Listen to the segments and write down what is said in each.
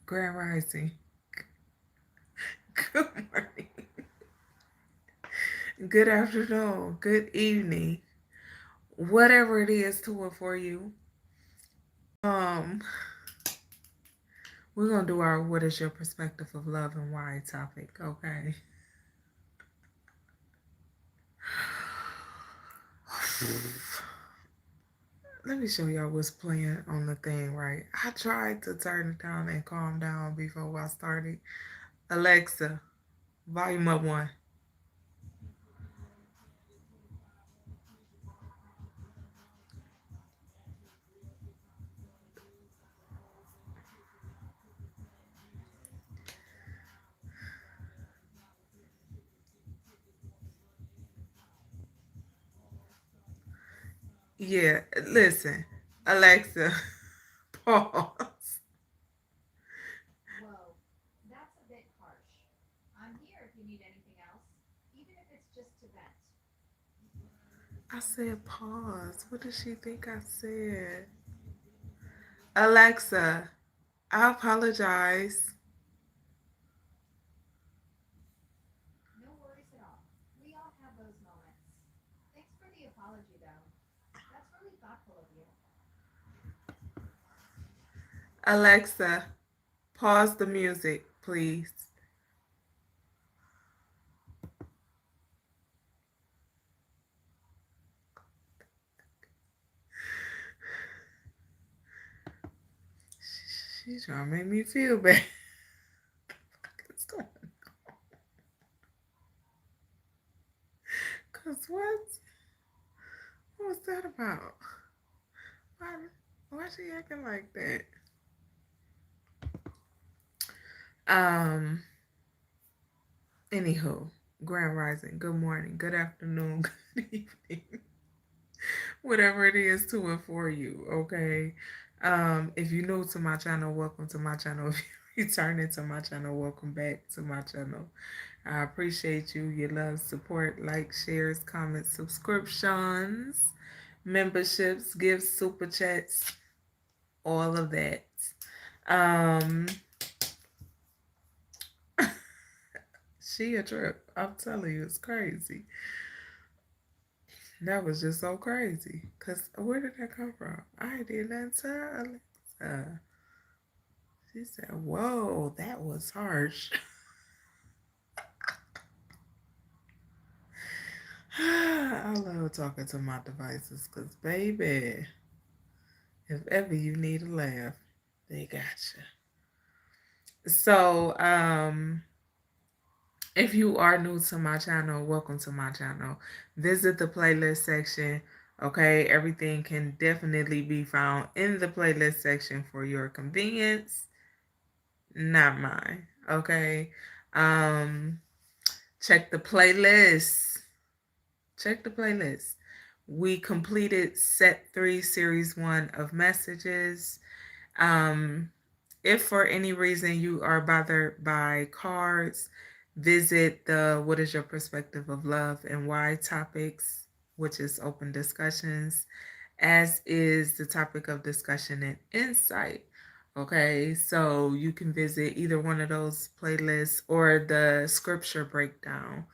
Grand Rising. Good morning. Good afternoon. Good evening. Whatever it is to it for you. Um, we're gonna do our "What is your perspective of love and why" topic, okay? Let me show y'all what's playing on the thing, right? I tried to turn it down and calm down before I started. Alexa, volume up one. Yeah, listen. Alexa, pause. Whoa, that's a bit harsh. I'm here if you need anything else, even if it's just to vent. I said pause. What does she think I said? Alexa, I apologize. No worries at all. We all have those moments. Thanks for the apology, though. That's really thoughtful of you. Alexa, pause the music, please. She's trying to make me feel bad. What's going on? Cause what? What was that about? Why? Why she acting like that? Um. Anywho, Grand Rising. Good morning. Good afternoon. Good evening. Whatever it is to and for you, okay? If you're new to my channel, welcome to my channel. If you return into my channel, welcome back to my channel. I appreciate you, your love, support, like, shares, comments, subscriptions, memberships, gifts, super chats, all of that. Um, she a trip. I'm telling you, it's crazy. That was just so crazy. Cause where did that come from? I did not tell Alexa. She said, "Whoa, that was harsh." I love talking to my devices, cause baby, if ever you need a laugh, they got you. So, if you are new to my channel, welcome to my channel. Visit the playlist section. Okay, everything can definitely be found in the playlist section for your convenience, not mine. Okay, um, check the playlist. Check the playlist. We completed set 3, series 1 of messages. Um, if for any reason you are bothered by cards, visit the "What is your perspective of love and why" topics, which is open discussions, as is the topic of discussion and insight. Okay, so you can visit either one of those playlists or the scripture breakdown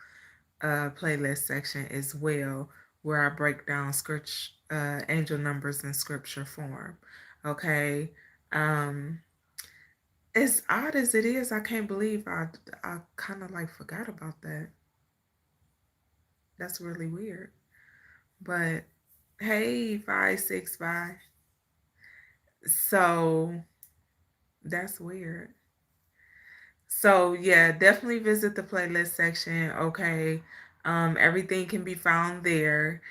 playlist section as well, where I break down scripture, angel numbers in scripture form. Okay. Um, as odd as it is, I can't believe I kind of like forgot about that. That's really weird. But hey, 565. So that's weird. So yeah, definitely visit the playlist section. Okay. Everything can be found there.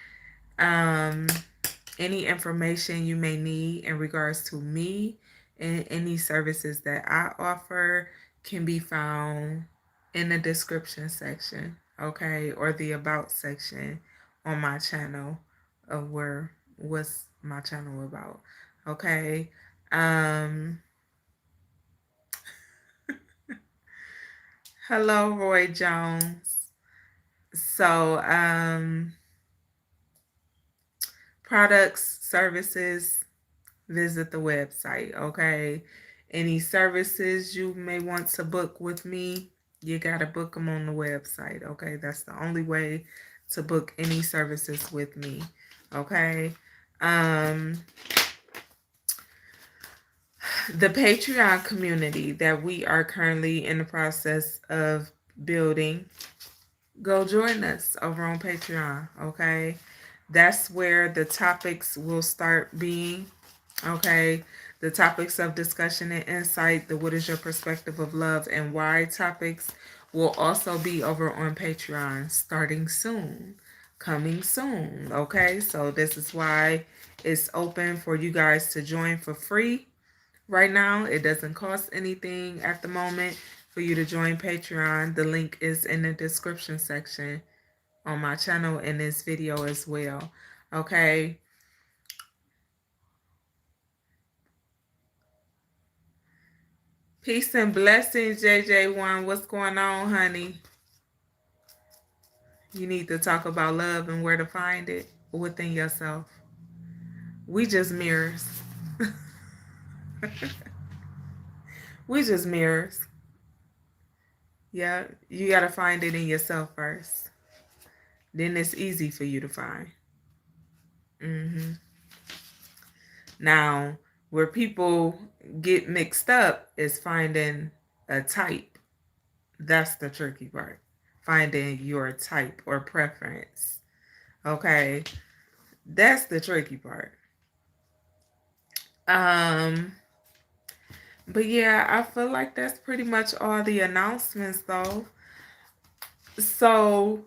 Um, any information you may need in regards to me and any services that I offer can be found in the description section, okay, or the about section on my channel of where what's my channel about, okay. Um, hello, Roy Jones. So, products, services, visit the website, okay? Any services you may want to book with me, you got to book them on the website. Okay, that's the only way to book any services with me. Okay. Um, the Patreon community that we are currently in the process of building, go join us over on Patreon. Okay, that's where the topics will start being. Okay, the topics of discussion and insight, the what is your perspective of love and why topics will also be over on Patreon starting soon, coming soon. Okay, so this is why it's open for you guys to join for free right now. It doesn't cost anything at the moment for you to join Patreon. The link is in the description section on my channel in this video as well. Okay. Peace and blessings, JJ1. What's going on, honey? You need to talk about love and where to find it within yourself. We just mirrors. We just mirrors. Yeah, you got to find it in yourself first. Then it's easy for you to find. Now, where people get mixed up is finding a type. That's the tricky part. Finding your type or preference. Okay. That's the tricky part. Um, but yeah, I feel like that's pretty much all the announcements though. So,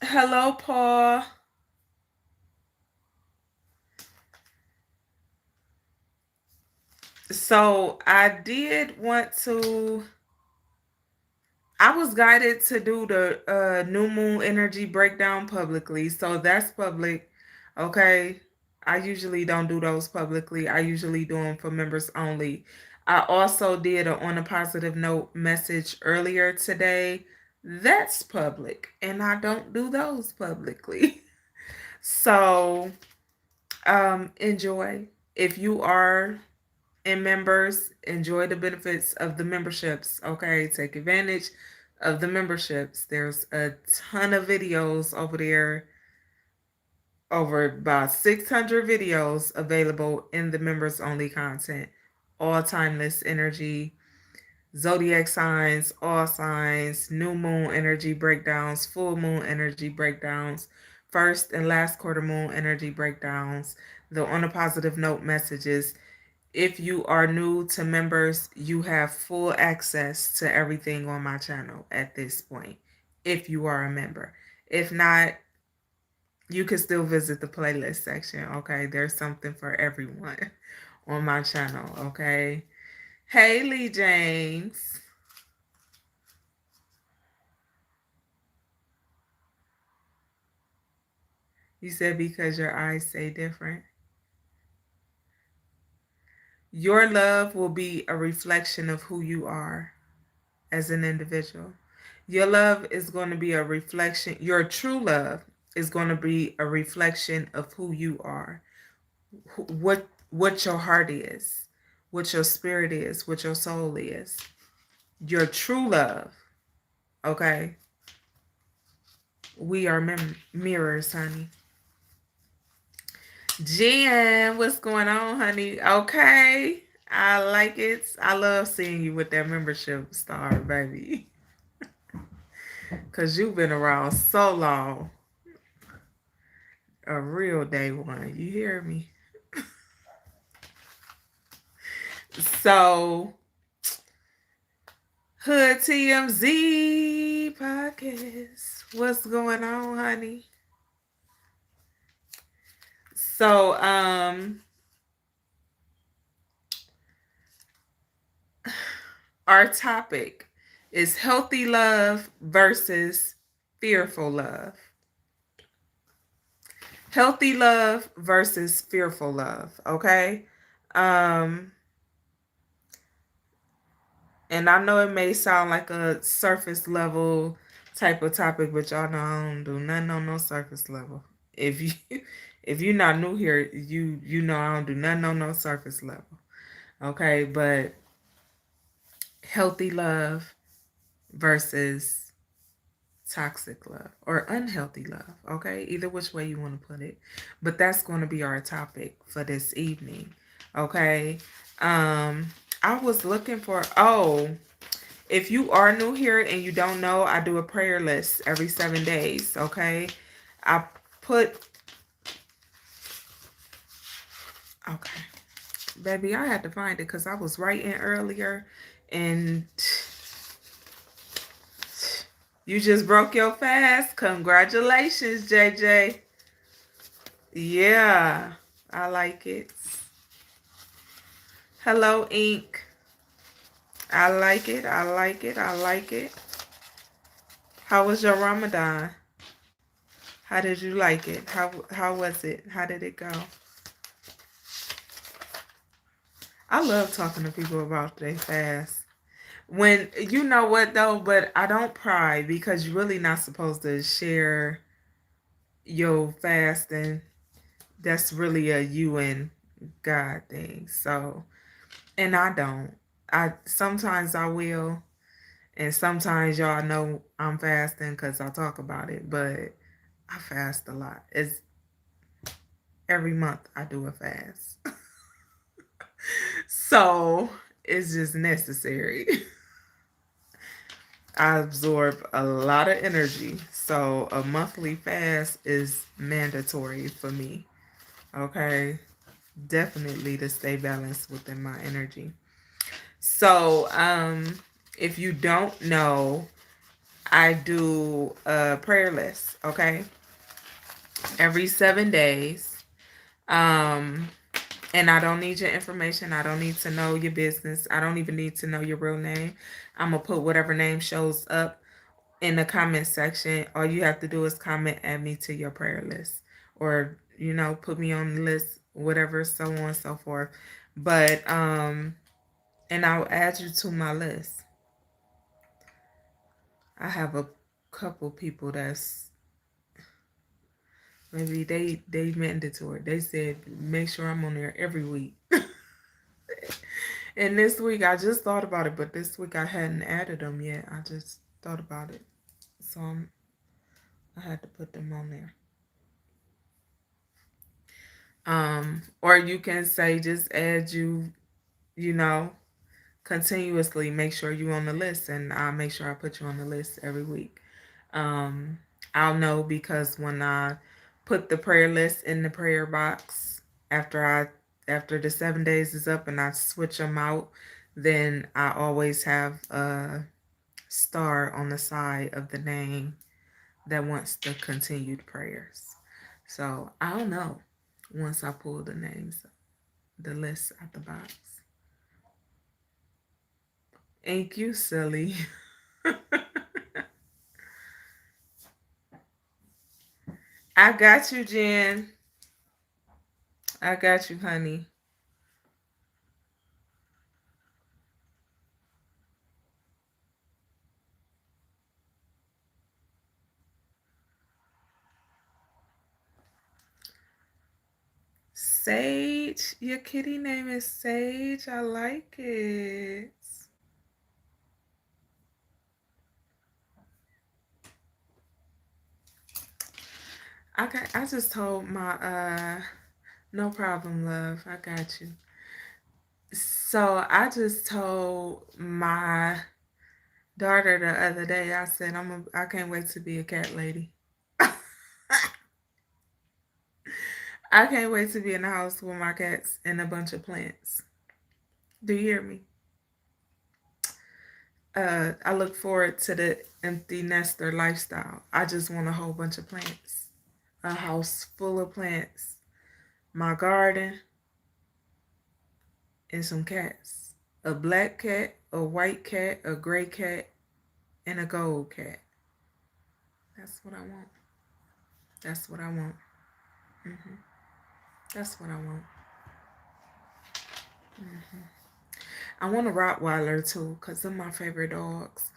hello, Paul. So, I was guided to do the new moon energy breakdown publicly. So, that's public. Okay. I usually don't do those publicly. I usually do them for members only. I also did a on a positive note message earlier today. That's public, and I don't do those publicly. So, enjoy. If you are in members, enjoy the benefits of the memberships. Okay, take advantage of the memberships. There's a ton of videos over there, over about 600 videos available in the members only content. All timeless energy, zodiac signs, all signs, new moon energy breakdowns, full moon energy breakdowns, first and last quarter moon energy breakdowns, the on a positive note messages. If you are new to members, you have full access to everything on my channel at this point, if you are a member. If not, you can still visit the playlist section. Okay, there's something for everyone on my channel. Okay. Haley James. You said because your eyes say different. Your love will be a reflection of who you are as an individual. Your love is going to be a reflection. Your true love is going to be a reflection of who you are, what your heart is, what your spirit is, what your soul is. Your true love. Okay, we are mirrors, honey. Jen, what's going on, honey? Okay. I like it. I love seeing you with that membership star, baby. Because you've been around so long. A real day one. You hear me? So, Hood TMZ podcast. What's going on, honey? So, our topic is healthy love versus fearful love. Healthy love versus fearful love, okay? And I know it may sound like a surface level type of topic, but y'all know I don't do nothing on no surface level. If you if you're not new here, you know I don't do nothing on no surface level. Okay, but healthy love versus toxic love or unhealthy love. Okay, either which way you want to put it. But that's going to be our topic for this evening. Okay. Um, I was looking for, if you are new here and you don't know, I do a prayer list every 7 days. Okay. I put, okay. Baby, I had to find it because I was writing earlier and you just broke your fast. Congratulations, JJ. Yeah, I like it. Hello, Ink. I like it. I like it. I like it. How was your Ramadan? How did you like it? How was it? How did it go? I love talking to people about their fast. When you know what though, but I don't pry because you're really not supposed to share your fasting. That's really a you and God thing. So, and I don't. I sometimes I will, and sometimes y'all know I'm fasting because I talk about it. But I fast a lot. It's every month I do a fast, so it's just necessary. I absorb a lot of energy, so a monthly fast is mandatory for me. Okay, definitely to stay balanced within my energy. So, if you don't know, I do a prayer list, okay? Every 7 days. Um, and I don't need your information. I don't need to know your business. I don't even need to know your real name. I'm going to put whatever name shows up in the comment section. All you have to do is comment, add me to your prayer list, or, put me on the list, whatever, so on and so forth. But, and I'll add you to my list. I have a couple people that's maybe they mandatory. They said make sure I'm on there every week. And this week I just thought about it, but this week I hadn't added them yet. I just thought about it, so I had to put them on there. Or you can say just add you, you know, continuously. Make sure you on the list, and I'll make sure I put you on the list every week. Um, I'll know because when I put the prayer list in the prayer box after the 7 days is up and I switch them out, then I always have a star on the side of the name that wants the continued prayers. So I'll know once I pull the names, the list at the box. Thank you, silly. I got you, Jen. I got you, honey. Sage. Your kitty name is Sage. I like it. I just told my no problem, love. I got you. So I just told my daughter the other day, I said I can't wait to be a cat lady. I can't wait to be in the house with my cats and a bunch of plants. Do you hear me? I look forward to the empty nester lifestyle. I just want a whole bunch of plants. A house full of plants. My garden and some cats. A black cat, a white cat, a gray cat, and a gold cat. That's what I want. That's what I want. hmm That's what I want. hmm I want a Rottweiler too, because they're my favorite dogs.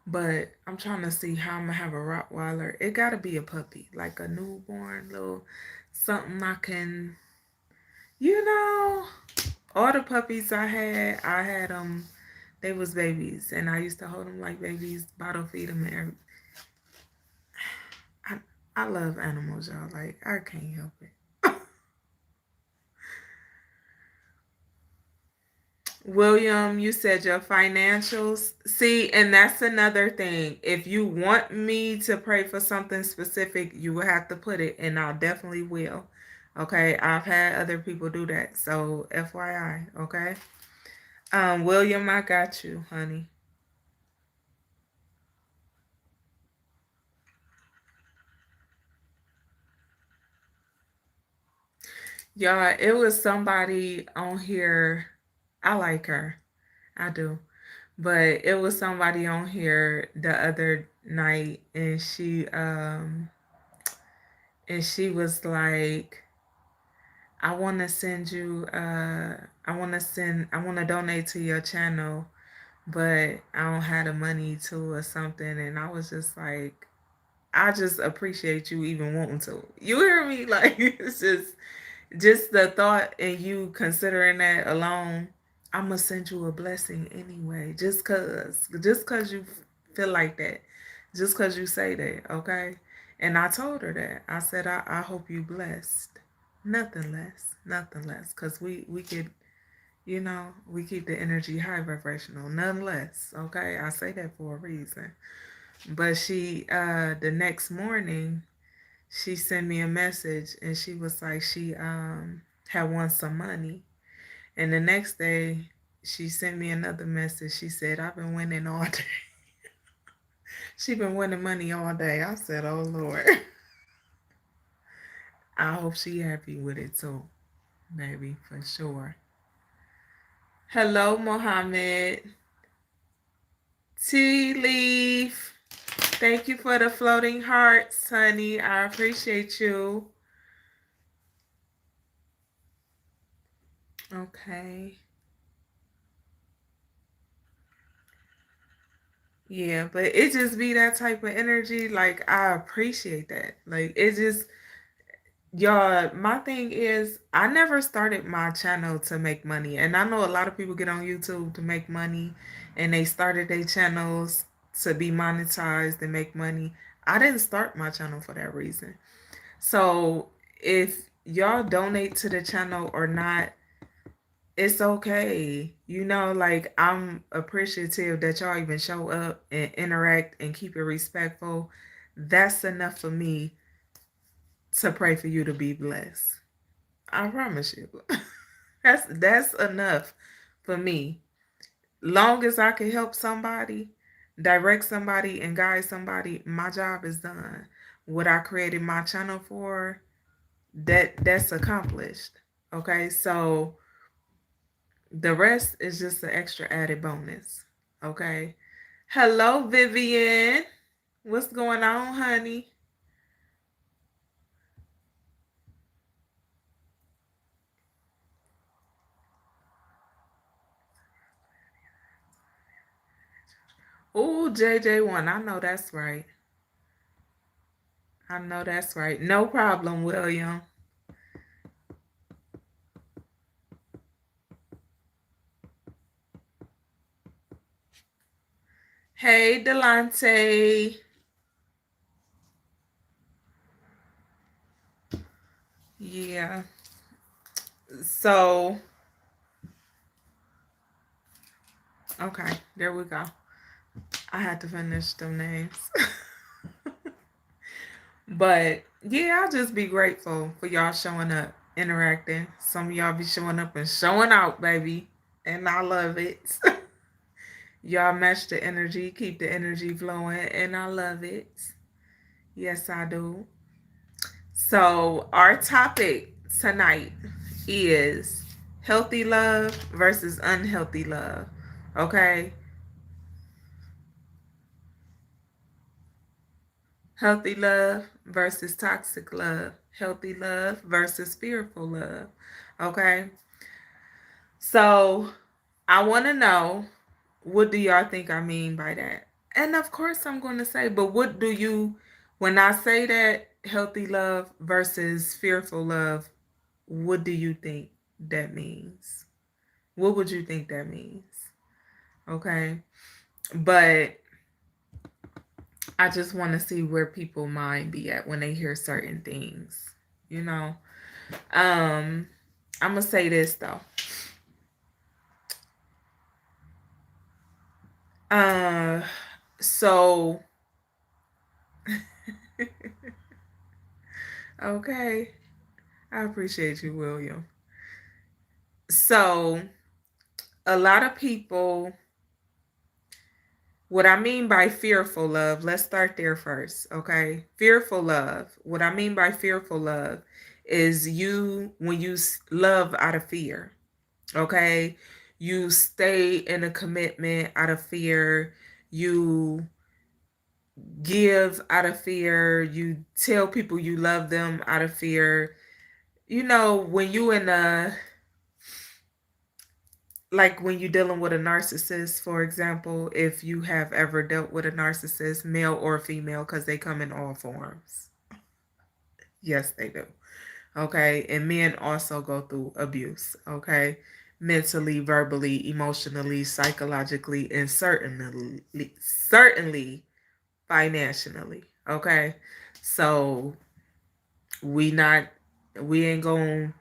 But I'm trying to see how I'm going to have a Rottweiler. It got to be a puppy, like a newborn little something I can, you know. All the puppies I had them. They was babies, and I used to hold them like babies, bottle feed them, and I, I love animals, y'all. Like I can't help it. William, you said your financials. See, and that's another thing. If you want me to pray for something specific, you will have to put it, and I definitely will. Okay, I've had other people do that, so FYI. Okay, William, I got you, honey. Y'all, it was somebody on here. I like her. I do. But it was somebody on here the other night, and she was like, I want to send you I want to donate to your channel, but I don't have the money to or something. And I was just like, I just appreciate you even wanting to. You hear me? Like it's just the thought and you considering that alone, I'm gonna send you a blessing anyway. Just cause you feel like that, just cause you say that, okay? And I told her that. I said I hope you blessed. Nothing less, nothing less. Cause we could, we keep the energy high vibrational, none less. Okay, I say that for a reason. But the next morning she sent me a message and she was like she had won some money. And the next day she sent me another message. She said, I've been winning all day. She been winning money all day. I said, oh Lord. I hope she happy with it too, baby, for sure. Hello, Mohammed. Tea Leaf. Thank you for the floating hearts, honey. I appreciate you. Okay. Yeah, but it just be that type of energy. Like I appreciate that. Like it just y'all, my thing is I never started my channel to make money. And I know a lot of people get on YouTube to make money and they started their channels to be monetized and make money. I didn't start my channel for that reason. So if y'all donate to the channel or not, it's okay. Like I'm appreciative that y'all even show up and interact and keep it respectful. That's enough for me to pray for you to be blessed. I promise you. That's enough for me. Long as I can help somebody, direct somebody and guide somebody, my job is done. What I created my channel for, that's accomplished. Okay? So the rest is just an extra added bonus. Okay. Hello, Vivian. What's going on, honey? Ooh, JJ1. I know that's right. I know that's right. No problem, William. Hey, Delante. Yeah. So, okay. There we go. I had to finish them names. But yeah, I'll just be grateful for y'all showing up, interacting. Some of y'all be showing up and showing out, baby. And I love it. Y'all match the energy, keep the energy flowing, and I love it. Yes, I do. So, our topic tonight is healthy love versus unhealthy love. Okay? Healthy love versus toxic love. Healthy love versus fearful love. Okay? So, I want to know, what do y'all think I mean by that? And of course, I'm going to say, but when I say that healthy love versus fearful love, what do you think that means? What would you think that means? Okay. But I just want to see where people mind be at when they hear certain things, you know. Um, I'm gonna say this though. Uh, so okay, I appreciate you, William. So a lot of people, what I mean by fearful love, let's start there first, okay? Fearful love. What I mean by fearful love is you when you love out of fear, okay? You stay in a commitment out of fear. You give out of fear. You tell people you love them out of fear. You know, when you in a, like when you're dealing with a narcissist, for example, if you have ever dealt with a narcissist, male or female, because they come in all forms. Yes, they do. Okay. And men also go through abuse. Okay. Mentally, verbally, emotionally, psychologically, and certainly financially. Okay. So we not, we ain't gonna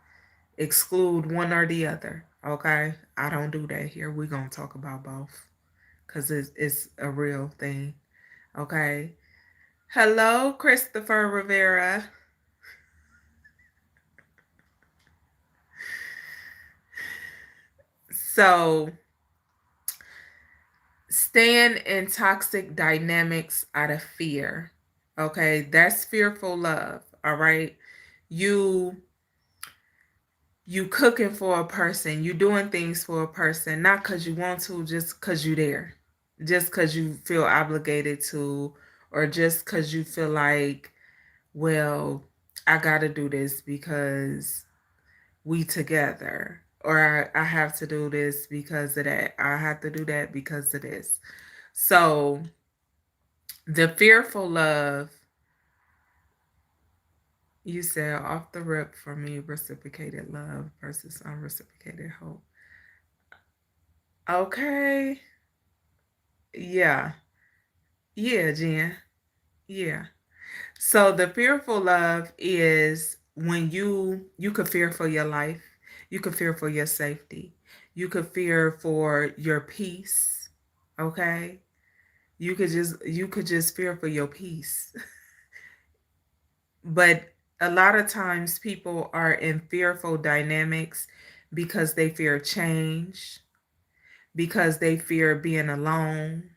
exclude one or the other. Okay. I don't do that here. We're gonna talk about both because it's a real thing. Okay. Hello, Christopher Rivera. So, staying in toxic dynamics out of fear. Okay, that's fearful love. All right. You you cooking for a person, you doing things for a person, not because you want to, just because you there. Just because you feel obligated to, or just because you feel like, well, I gotta do this because we together. Or I have to do this because of that. I have to do that because of this. So the fearful love, you said off the rip for me, reciprocated love versus unreciprocated hope. Okay. Yeah. Yeah, Jen. Yeah. So the fearful love is when you could fear for your life, you could fear for your safety, you could fear for your peace. Okay? You could just fear for your peace. But a lot of times people are in fearful dynamics because they fear change, because they fear being alone,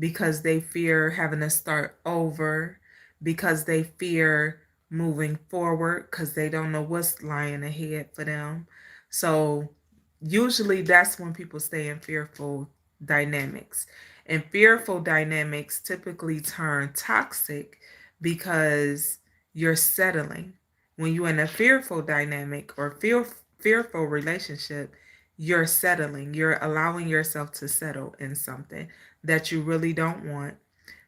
because they fear having to start over, because they fear moving forward because they don't know what's lying ahead for them. So, usually that's when people stay in fearful dynamics. And fearful dynamics typically turn toxic because you're settling. When you're in a fearful dynamic or fearful relationship, you're settling. You're allowing yourself to settle in something that you really don't want,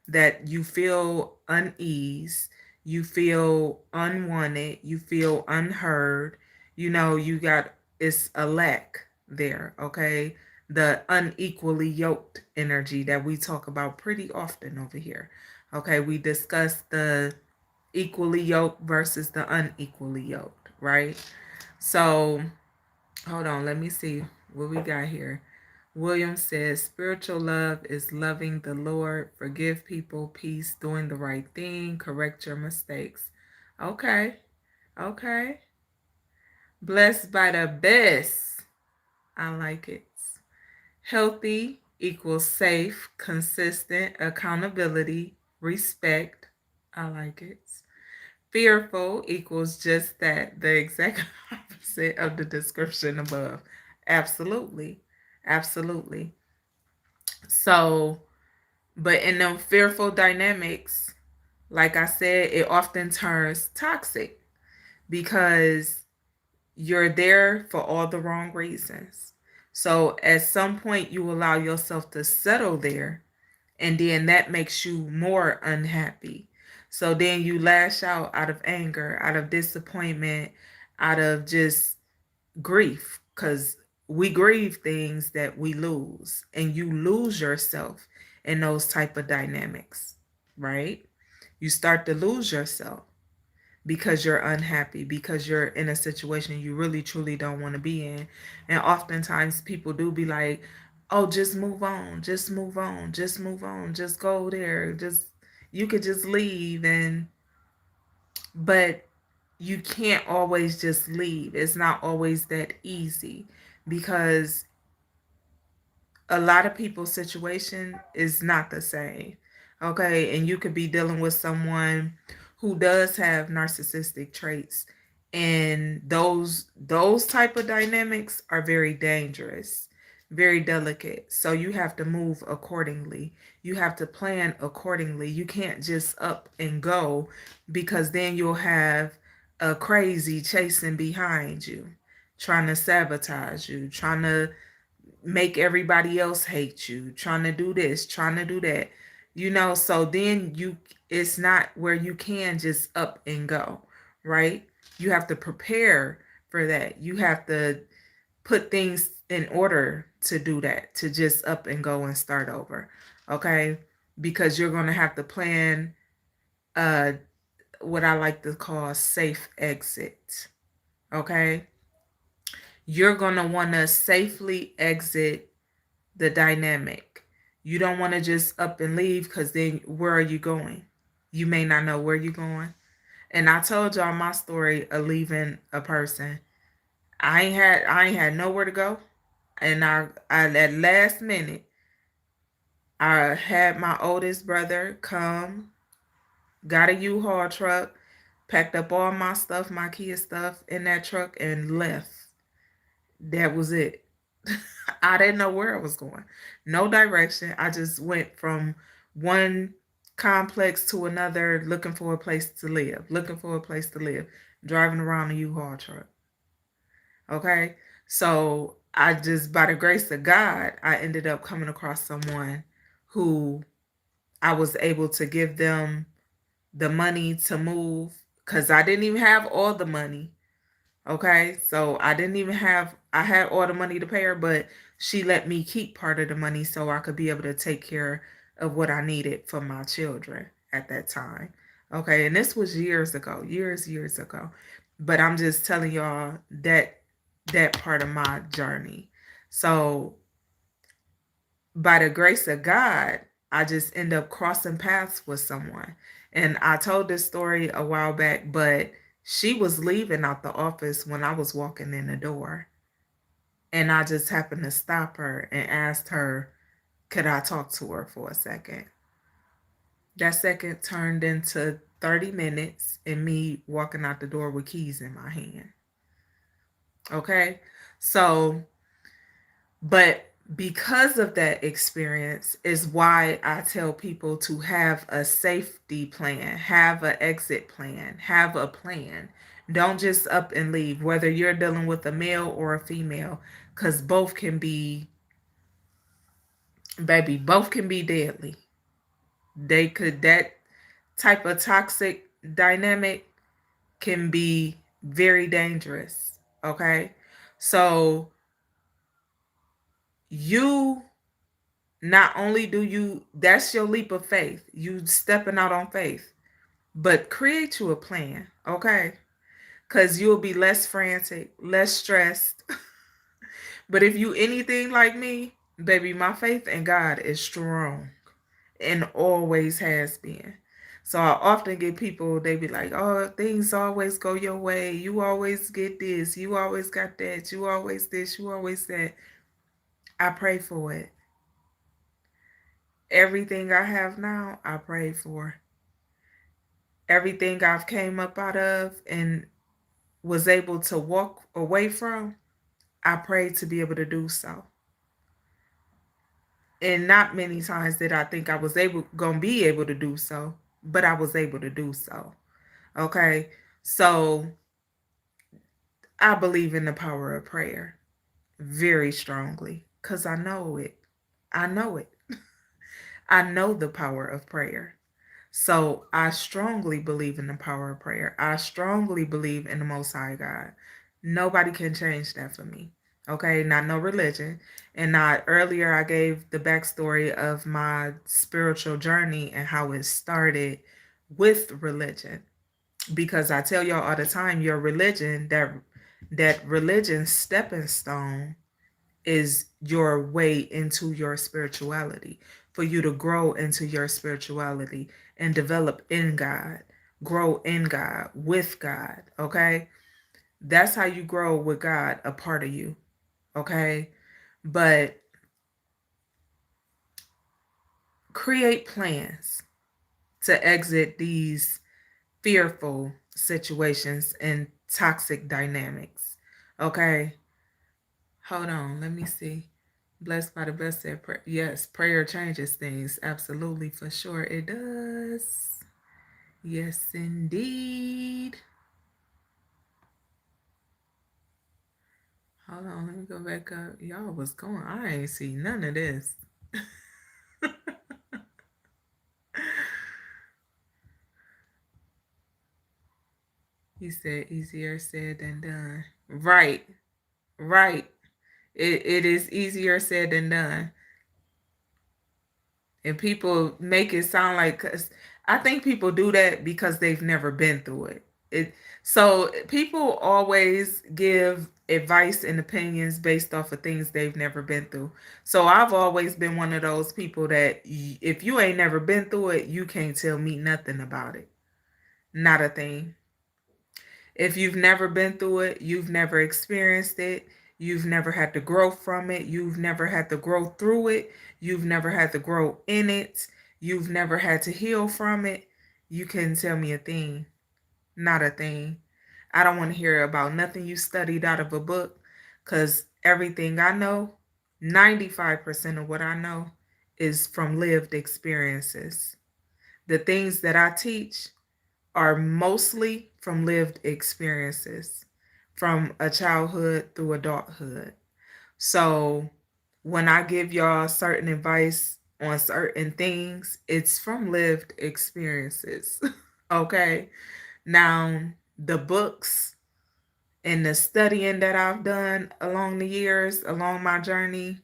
that you feel unease, you feel unwanted, you feel unheard. You know, you got, it's a lack there, okay? The unequally yoked energy that we talk about pretty often over here. Okay, we discuss the equally yoked versus the unequally yoked, right? So, hold on, let me see what we got here. William says spiritual love is loving the Lord, forgive people, peace, doing the right thing, correct your mistakes. Okay, okay. Blessed by the best. I like it. Healthy equals safe, consistent, accountability, respect. I like it. Fearful equals just that, the exact opposite of the description above. Absolutely. Absolutely. So, but in them fearful dynamics, like I said, it often turns toxic because you're there for all the wrong reasons. So at some point, you allow yourself to settle there, and then that makes you more unhappy. So then you lash out of anger, out of disappointment, out of just grief, because we grieve things that we lose, and you lose yourself in those type of dynamics, right? You start to lose yourself because you're unhappy, because you're in a situation you really truly don't want to be in. And oftentimes people do be like, oh, just move on, just move on, just move on, just go there, just, you could just leave. And but you can't always just leave. It's not always that easy, because a lot of people's situation is not the same. Okay. And you could be dealing with someone who does have narcissistic traits. And those type of dynamics are very dangerous, very delicate. So you have to move accordingly. You have to plan accordingly. You can't just up and go, because then you'll have a crazy chasing behind you, trying to sabotage you, trying to make everybody else hate you, trying to do this, trying to do that. So then it's not where you can just up and go, right? You have to prepare for that. You have to put things in order to do that, to just up and go and start over. Okay? Because you're going to have to plan uh what I like to call safe exit. Okay? You're going to want to safely exit the dynamic. You don't want to just up and leave, because then where are you going? You may not know where you're going. And I told y'all my story of leaving a person. I ain't had nowhere to go. And I at last minute, I had my oldest brother come, got a U-Haul truck, packed up all my stuff, my kids' stuff in that truck, and left. That was it. I didn't know where I was going. No direction. I just went from one complex to another, looking for a place to live, looking for a place to live, driving around a U-Haul truck. Okay. So I just, by the grace of God, I ended up coming across someone who I was able to give them the money to move, because I didn't even have all the money. Okay, so I had all the money to pay her, but she let me keep part of the money so I could be able to take care of what I needed for my children at that time. Okay, and this was years ago, years ago. But I'm just telling y'all that part of my journey. So by the grace of God, I just end up crossing paths with someone. And I told this story a while back, but she was leaving out the office when I was walking in the door. And I just happened to stop her and asked her, could I talk to her for a second? That second turned into 30 minutes and me walking out the door with keys in my hand. Okay? So but because of that experience is why I tell people to have a safety plan, have an exit plan, have a plan. Don't just up and leave, whether you're dealing with a male or a female, because both can be, baby, both can be deadly. That type of toxic dynamic can be very dangerous. Okay. So you not only do you, that's your leap of faith, you stepping out on faith, but create you a plan. Okay, because you'll be less frantic, less stressed. But if you anything like me, baby, my faith in God is strong and always has been. So I often get people, they be like, oh, things always go your way, you always get this, you always got that, you always this, you always that. I pray for it. Everything I have now, I pray for. Everything I've came up out of and was able to walk away from, I prayed to be able to do so. And not many times did I think I was gonna be able to do so, but I was able to do so. Okay. So I believe in the power of prayer very strongly, because I know it. I know it. I know the power of prayer. So I strongly believe in the power of prayer. I strongly believe in the Most High God. Nobody can change that for me. Okay, not no religion. And not earlier, I gave the backstory of my spiritual journey and how it started with religion. Because I tell y'all all the time, your religion, that religion stepping stone is your way into your spirituality, for you to grow into your spirituality and develop in God, grow in God, with God. Okay, that's how you grow with God, a part of you. Okay, but create plans to exit these fearful situations and toxic dynamics. Okay, hold on, let me see. Blessed by the best said prayer. Yes, prayer changes things. Absolutely, for sure it does. Yes, indeed. Hold on, let me go back up. Y'all was going. I ain't see none of this. He said easier said than done. Right, right. It is easier said than done. And people make it sound like, 'cause I think people do that because they've never been through it. So people always give advice and opinions based off of things they've never been through. So I've always been one of those people that if you ain't never been through it, you can't tell me nothing about it. Not a thing. If you've never been through it, you've never experienced it, you've never had to grow from it, you've never had to grow through it, you've never had to grow in it, you've never had to heal from it, you couldn't tell me a thing. Not a thing. I don't want to hear about nothing you studied out of a book, because everything I know, 95% of what I know, is from lived experiences. The things that I teach are mostly from lived experiences, from a childhood through adulthood. So when I give y'all certain advice on certain things, it's from lived experiences. Okay. Now, the books and the studying that I've done along the years, along my journey,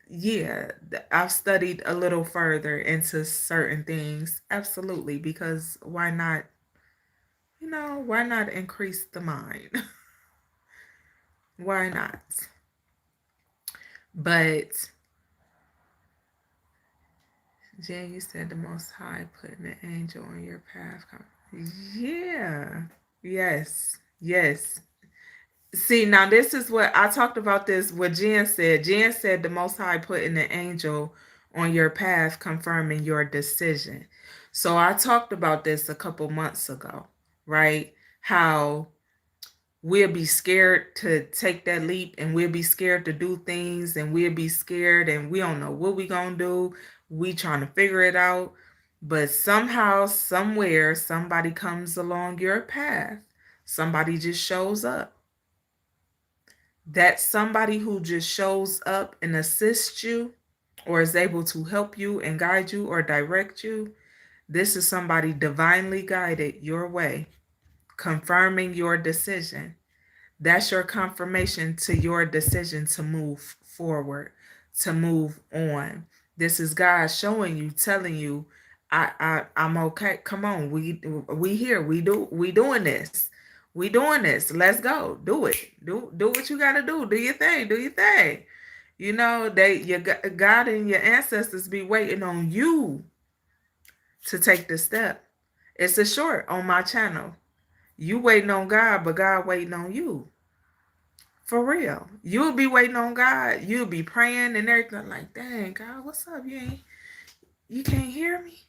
yeah, I've studied a little further into certain things. Absolutely. Because why not, why not increase the mind? Why not? But Jen, you said the Most High putting an angel on your path. Yeah. Yes. Yes. See, now this is what I talked about this, what Jen said. Jen said the Most High putting an angel on your path, confirming your decision. So I talked about this a couple months ago, right? How we'll be scared to take that leap, and we'll be scared to do things, and we'll be scared and we don't know what we gonna do. We trying to figure it out. But somehow, somewhere, somebody comes along your path. Somebody just shows up. That somebody who just shows up and assists you or is able to help you and guide you or direct you, this is somebody divinely guided your way, confirming your decision. That's your confirmation to your decision to move forward, to move on. This is God showing you, telling you, I'm okay. Come on, we here. We doing this. We doing this. Let's go. Do it. Do what you gotta do. Do your thing. Do your thing. Your God and your ancestors be waiting on you to take the step. It's a short on my channel. You waiting on God, but God waiting on you. For real. You'll be waiting on God. You'll be praying and everything like, dang, God, what's up? You can't hear me?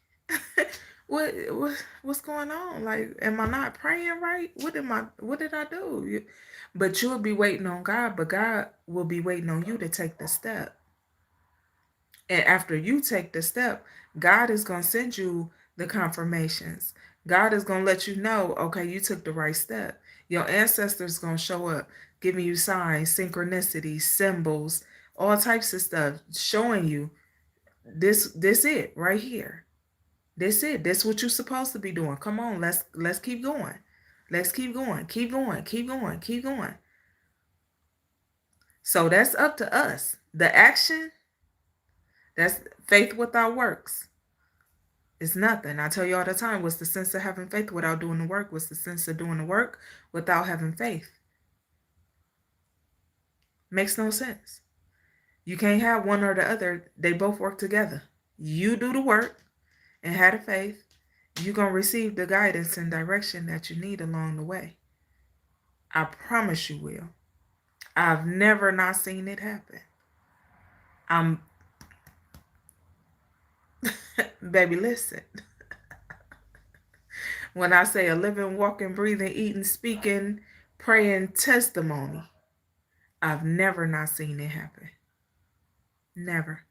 What's going on? Like, am I not praying right? What did I do? But you'll be waiting on God, but God will be waiting on you to take the step. And after you take the step, God is going to send you the confirmations. God is going to let you know, okay, you took the right step. Your ancestors going to show up, giving you signs, synchronicities, symbols, all types of stuff, showing you this it right here. This it. This what you're supposed to be doing. Come on, let's keep going. Let's keep going. Keep going. Keep going. Keep going. So that's up to us. The action, that's faith without works. It's nothing. I tell you all the time, what's the sense of having faith without doing the work? What's the sense of doing the work without having faith? Makes no sense. You can't have one or the other. They both work together. You do the work and have the faith. You're going to receive the guidance and direction that you need along the way. I promise you will. I've never not seen it happen. I'm, baby, listen. When I say a living, walking, breathing, eating, speaking, praying testimony, I've never not seen it happen. Never.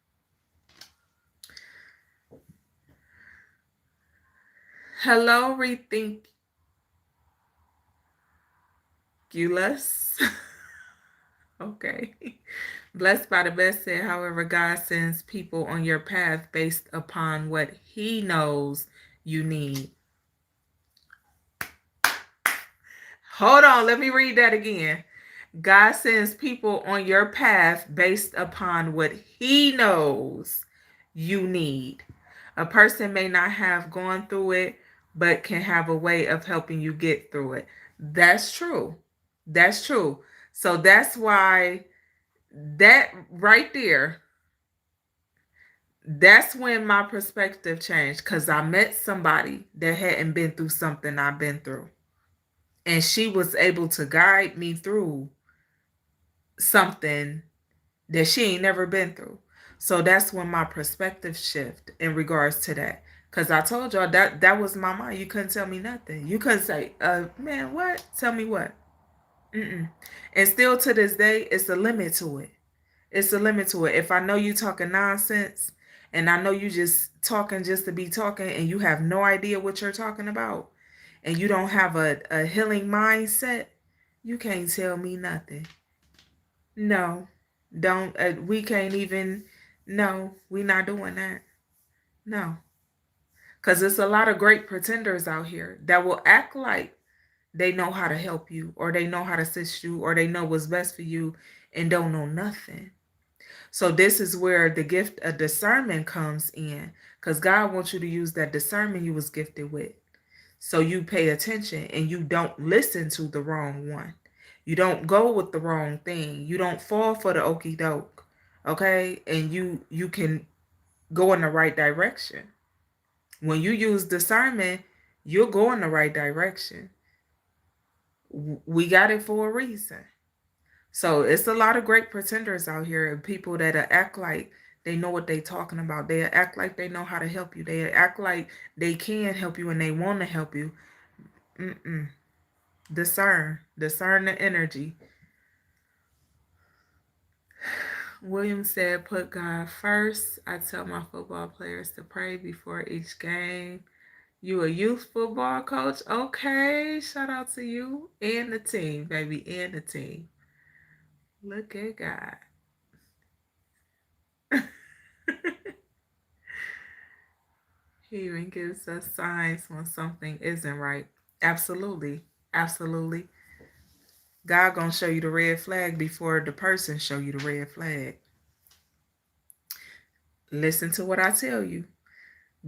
Hello, Rethinkulus. Okay. Blessed by the best said, however, God sends people on your path based upon what He knows you need. Hold on, let me read that again. God sends people on your path based upon what He knows you need. A person may not have gone through it, but can have a way of helping you get through it. That's true. That's true. So that's why that right there, that's when my perspective changed, because I met somebody that hadn't been through something I've been through. And she was able to guide me through something that she ain't never been through. So that's when my perspective shift in regards to that. Cause I told y'all that was my mind. You couldn't tell me nothing. You couldn't say, man, what? Tell me what? Mm-mm. And still to this day, it's a limit to it. It's a limit to it. If I know you talking nonsense and I know you just talking just to be talking and you have no idea what you're talking about and you don't have a healing mindset, you can't tell me nothing. No, don't. We can't even. No, we not doing that. No, because there's a lot of great pretenders out here that will act like they know how to help you, or they know how to assist you, or they know what's best for you, and don't know nothing. So this is where the gift of discernment comes in, because God wants you to use that discernment you was gifted with. So you pay attention and you don't listen to the wrong one. You don't go with the wrong thing. You don't fall for the okey doke. Okay? And you can go in the right direction. When you use discernment, you'll go in the right direction. We got it for a reason. So it's a lot of great pretenders out here and people that act like they know what they talking about. They act like they know how to help you. They act like they can help you and they want to help you. Mm-mm. Discern the energy. William said, put God first. I tell my football players to pray before each game. You a youth football coach? Okay, shout out to you and the team, baby, and the team. Look at God. He even gives us signs when something isn't right. Absolutely. Absolutely. God gonna show you the red flag before the person show you the red flag. Listen to what I tell you.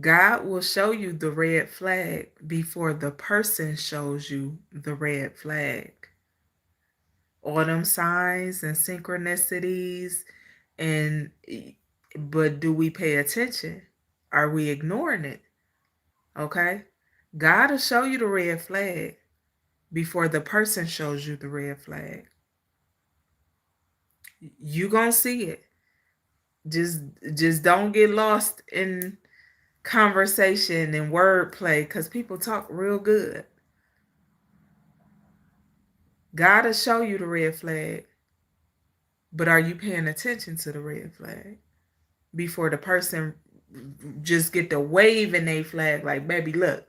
God will show you the red flag before the person shows you the red flag. All them signs and synchronicities and but do we pay attention? Are we ignoring it? Okay? God will show you the red flag before the person shows you the red flag. You gonna see it. Just just don't get lost in conversation and wordplay because people talk real good. God will show you the red flag, but are you paying attention to the red flag before the person just get to waving their flag like, baby, look,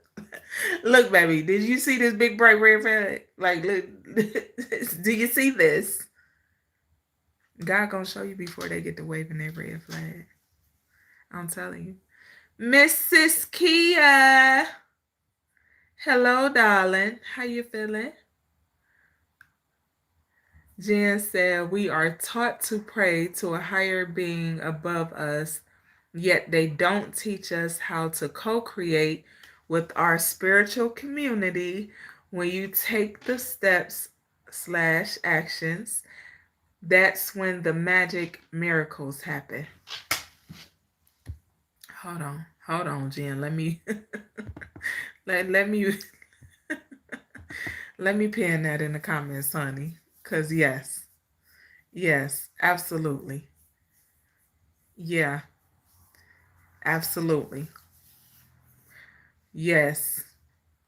look, baby, did you see this big bright red flag? Like, look, do you see this? God gonna show you before they get to waving their red flag. I'm telling you. Mrs. Kia. Hello, darling. How you feeling? Jen said, we are taught to pray to a higher being above us, yet they don't teach us how to co create with our spiritual community. When you take the steps slash actions, that's when the magic miracles happen. Hold on, Jen. Let me let me let me pin that in the comments, honey. Cause yes, absolutely, yeah, absolutely, yes,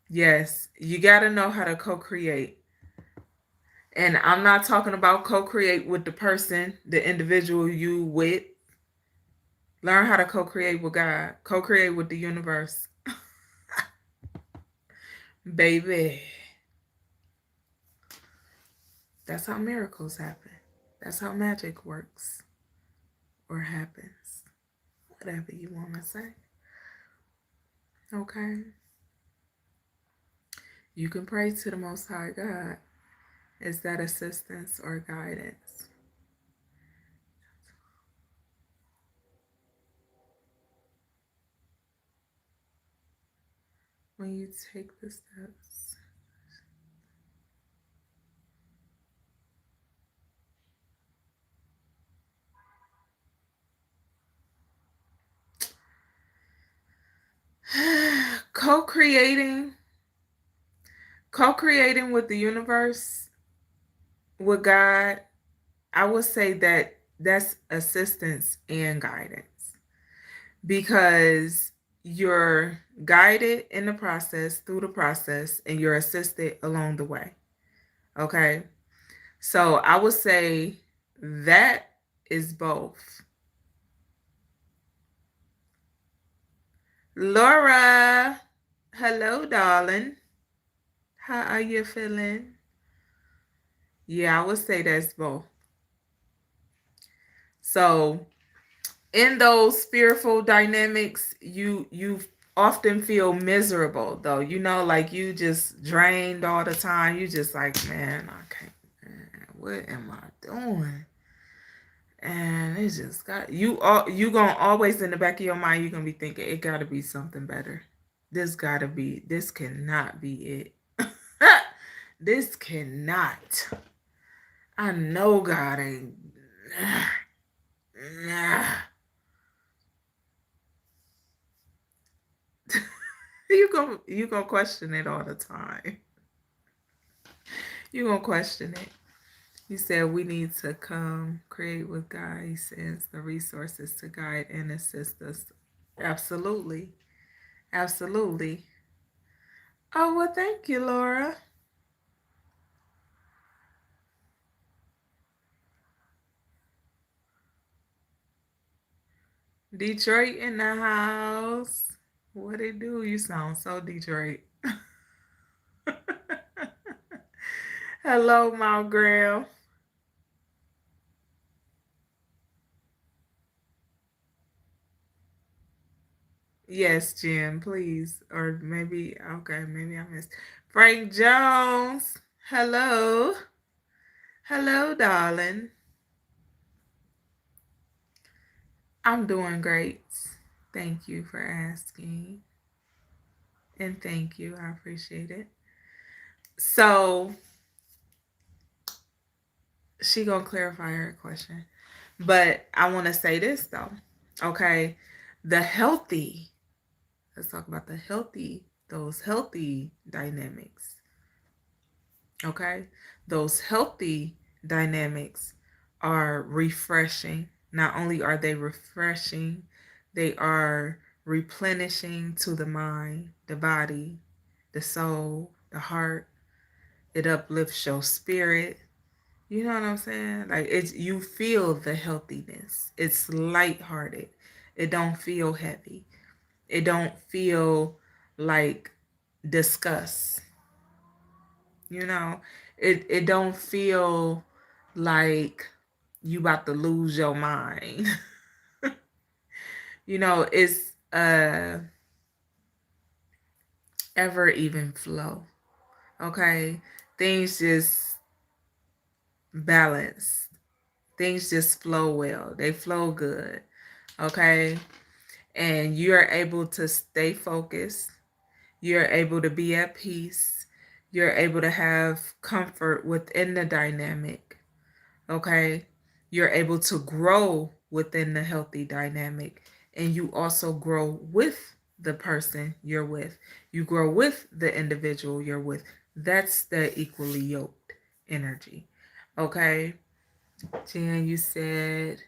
yes. You got to know how to co-create, and I'm not talking about co-create with the person, the individual you with. Learn how to co-create with God, co-create with the universe, baby. That's how miracles happen. That's how magic works or happens. Whatever you want to say. Okay? You can pray to the Most High God. Is that assistance or guidance? When you take the steps. Co-creating, co-creating with the universe, with God, I would say that that's assistance and guidance because you're guided in the process, through the process, and you're assisted along the way. Okay? So I would say that is both. Laura, hello, darling. How are you feeling? Yeah, I would say that's both. So in those fearful dynamics, you often feel miserable though. You know, like you just drained all the time. You just like, man, I can't. Man, what am I doing? And it's just got you. All you gonna always in the back of your mind. You're gonna be thinking it got to be something better. This gotta be. This cannot be it. This cannot. I know God ain't. You gonna question it all the time. You gonna question it. You said we need to come create with God. He sends the resources to guide and assist us. Absolutely. Absolutely. Oh, well, thank you, Laura. Detroit in the house. What it do? You sound so Detroit. Hello, Mount Graham. Yes, Jim, please. Or maybe, okay, maybe I missed. Frank Jones. Hello. Hello, darling. I'm doing great. Thank you for asking. And thank you. I appreciate it. So she gonna clarify her question. But I want to say this though. Okay. The healthy, let's talk about the healthy, those healthy dynamics. Okay. Those healthy dynamics are refreshing. Not only are they refreshing, they are replenishing to the mind, the body, the soul, the heart. It uplifts your spirit. You know what I'm saying? Like it's you feel the healthiness. It's lighthearted. It don't feel heavy. It don't feel like disgust. You know, it don't feel like you about to lose your mind. You know, it's ever even flow. Okay? Things just balanced. Things just flow well. They flow good. Okay? And you're able to stay focused. You're able to be at peace. You're able to have comfort within the dynamic. Okay? You're able to grow within the healthy dynamic. And you also grow with the person you're with. You grow with the individual you're with. That's the equally yoked energy. Okay? Jan, you said,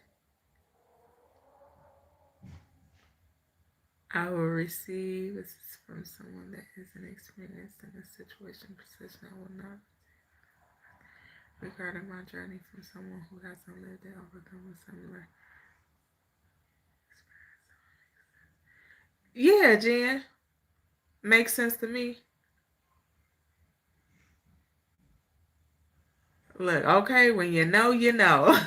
I will receive this is from someone that isn't experienced in a situation position. I will not regarding my journey from someone who hasn't lived it overcome a similar. Yeah, Jen. Makes sense to me. Look, okay, when you know, you know.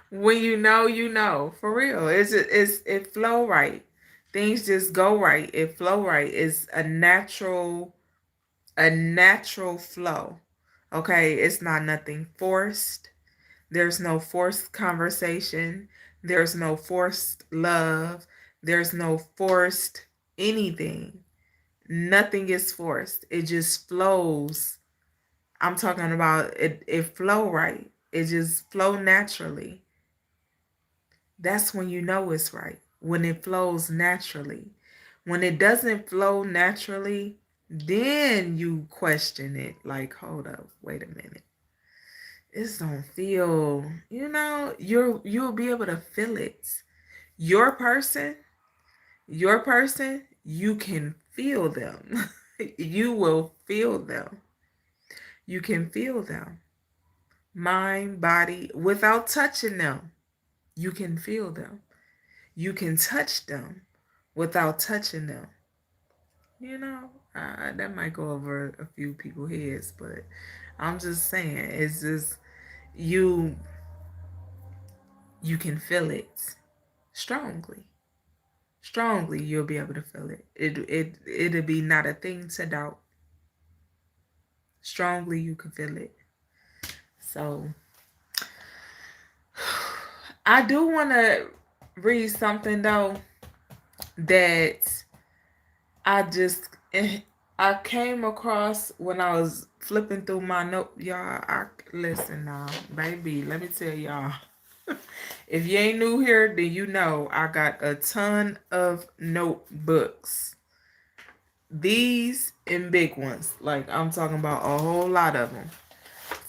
When you know, you know. For real. It flow right. Things just go right. It flow right. It's a natural flow. Okay, it's not nothing forced. There's no forced conversation. There's no forced love. There's no forced anything. Nothing is forced. It just flows. I'm talking about it flow right. It just flow naturally. That's when you know it's right. When it flows naturally. When it doesn't flow naturally, then you question it. Like, hold up, wait a minute. This don't feel, you'll be able to feel it. Your person, you can feel them. You will feel them. You can feel them. Mind, body, without touching them. You can feel them. You can touch them without touching them. That might go over a few people's heads, but I'm just saying, it's just you you can feel it strongly. Strongly, you'll be able to feel it. It'll be not a thing to doubt. Strongly, you can feel it. So, I do want to read something though that I just I came across when I was flipping through my note, y'all. Listen now, baby. Let me tell y'all. If you ain't new here, then you know I got a ton of notebooks. These and big ones, like I'm talking about a whole lot of them,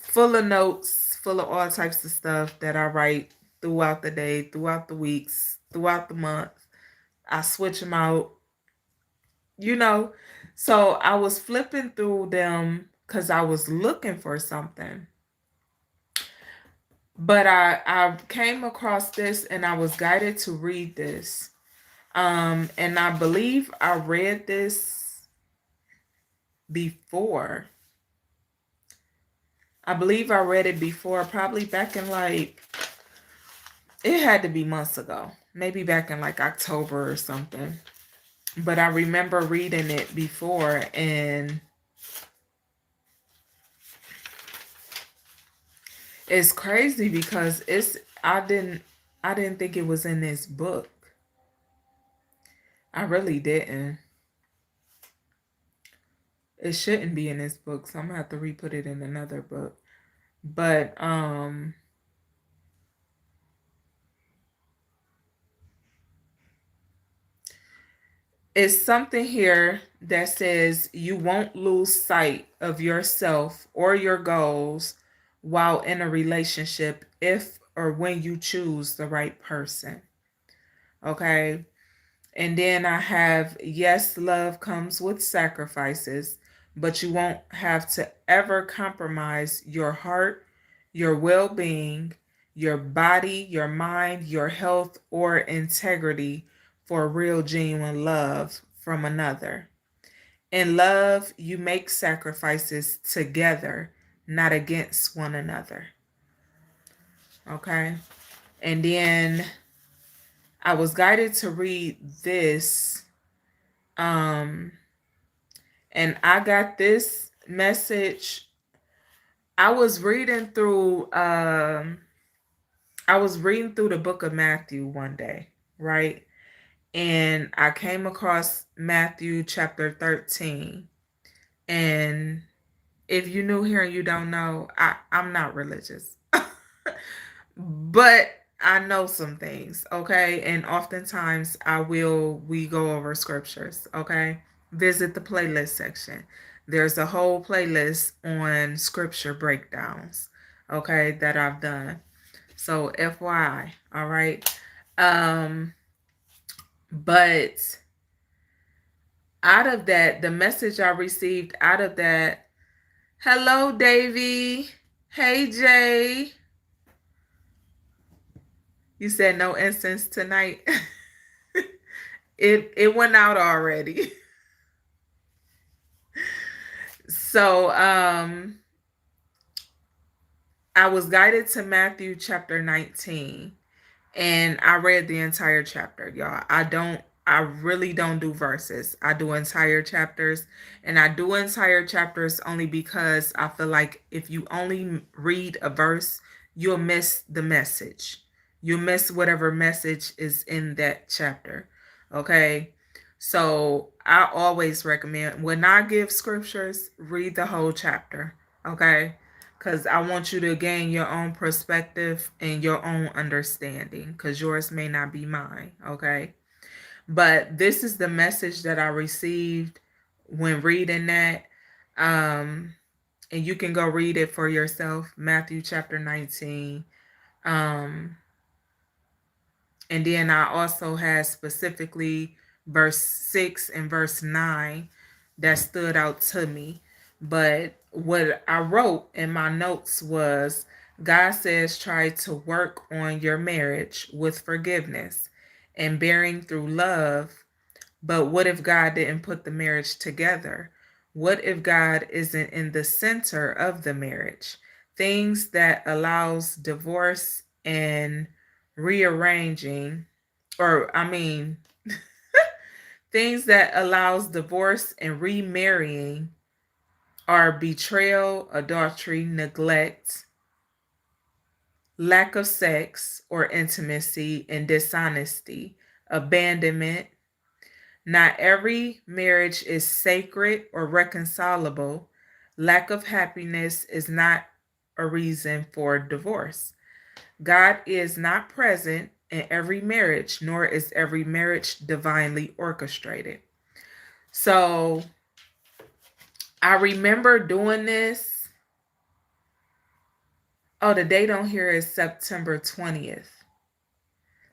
full of notes, full of all types of stuff that I write throughout the day, throughout the weeks, throughout the month. I switch them out, you know. So I was flipping through them because I was looking for something. But I came across this and I was guided to read this. And I believe I read this before. I believe I read it before, probably back in like, it had to be months ago, maybe back in like October or something. But I remember reading it before, and it's crazy because I didn't think it was in this book. I really didn't. It shouldn't be in this book, so I'm gonna have to re-put it in another book. But it's something here that says you won't lose sight of yourself or your goals while in a relationship if or when you choose the right person. Okay. And then I have, yes, love comes with sacrifices, but you won't have to ever compromise your heart, your well being, your body, your mind, your health, or integrity for real, genuine love from another. In love, you make sacrifices together, not against one another. Okay? And then I was guided to read this. Um, and I got this message, I was reading through the book of Matthew one day, right? And I came across Matthew chapter 13. And if you new here and you don't know, I'm not religious. But I know some things, okay? And oftentimes we go over scriptures, okay? Visit the playlist section. There's a whole playlist on scripture breakdowns, okay, that I've done. So FYI, all right? Um, but out of that, the message I received out of that, hello Davy. Hey Jay. You said no incense tonight. It went out already. So I was guided to Matthew chapter 19, and I read the entire chapter, y'all. I really don't do verses. I do entire chapters, and I do entire chapters only because I feel like if you only read a verse, you'll miss the message. You'll miss whatever message is in that chapter. Okay? So, I always recommend when I give scriptures, read the whole chapter. Okay? Because I want you to gain your own perspective and your own understanding, because yours may not be mine, okay? But this is the message that I received when reading that. Um, and you can go read it for yourself, Matthew chapter 19. Um, and then I also had specifically verse 6 and verse 9 that stood out to me. But what I wrote in my notes was God says, try to work on your marriage with forgiveness and bearing through love. But what if God didn't put the marriage together? What if God isn't in the center of the marriage? Things that allows divorce and rearranging, or I mean, things that allows divorce and remarrying are betrayal, adultery, neglect, lack of sex or intimacy, and dishonesty, abandonment. Not every marriage is sacred or reconcilable. Lack of happiness is not a reason for divorce. God is not present in every marriage, nor is every marriage divinely orchestrated. So I remember doing this. Oh, the date on here is September 20th.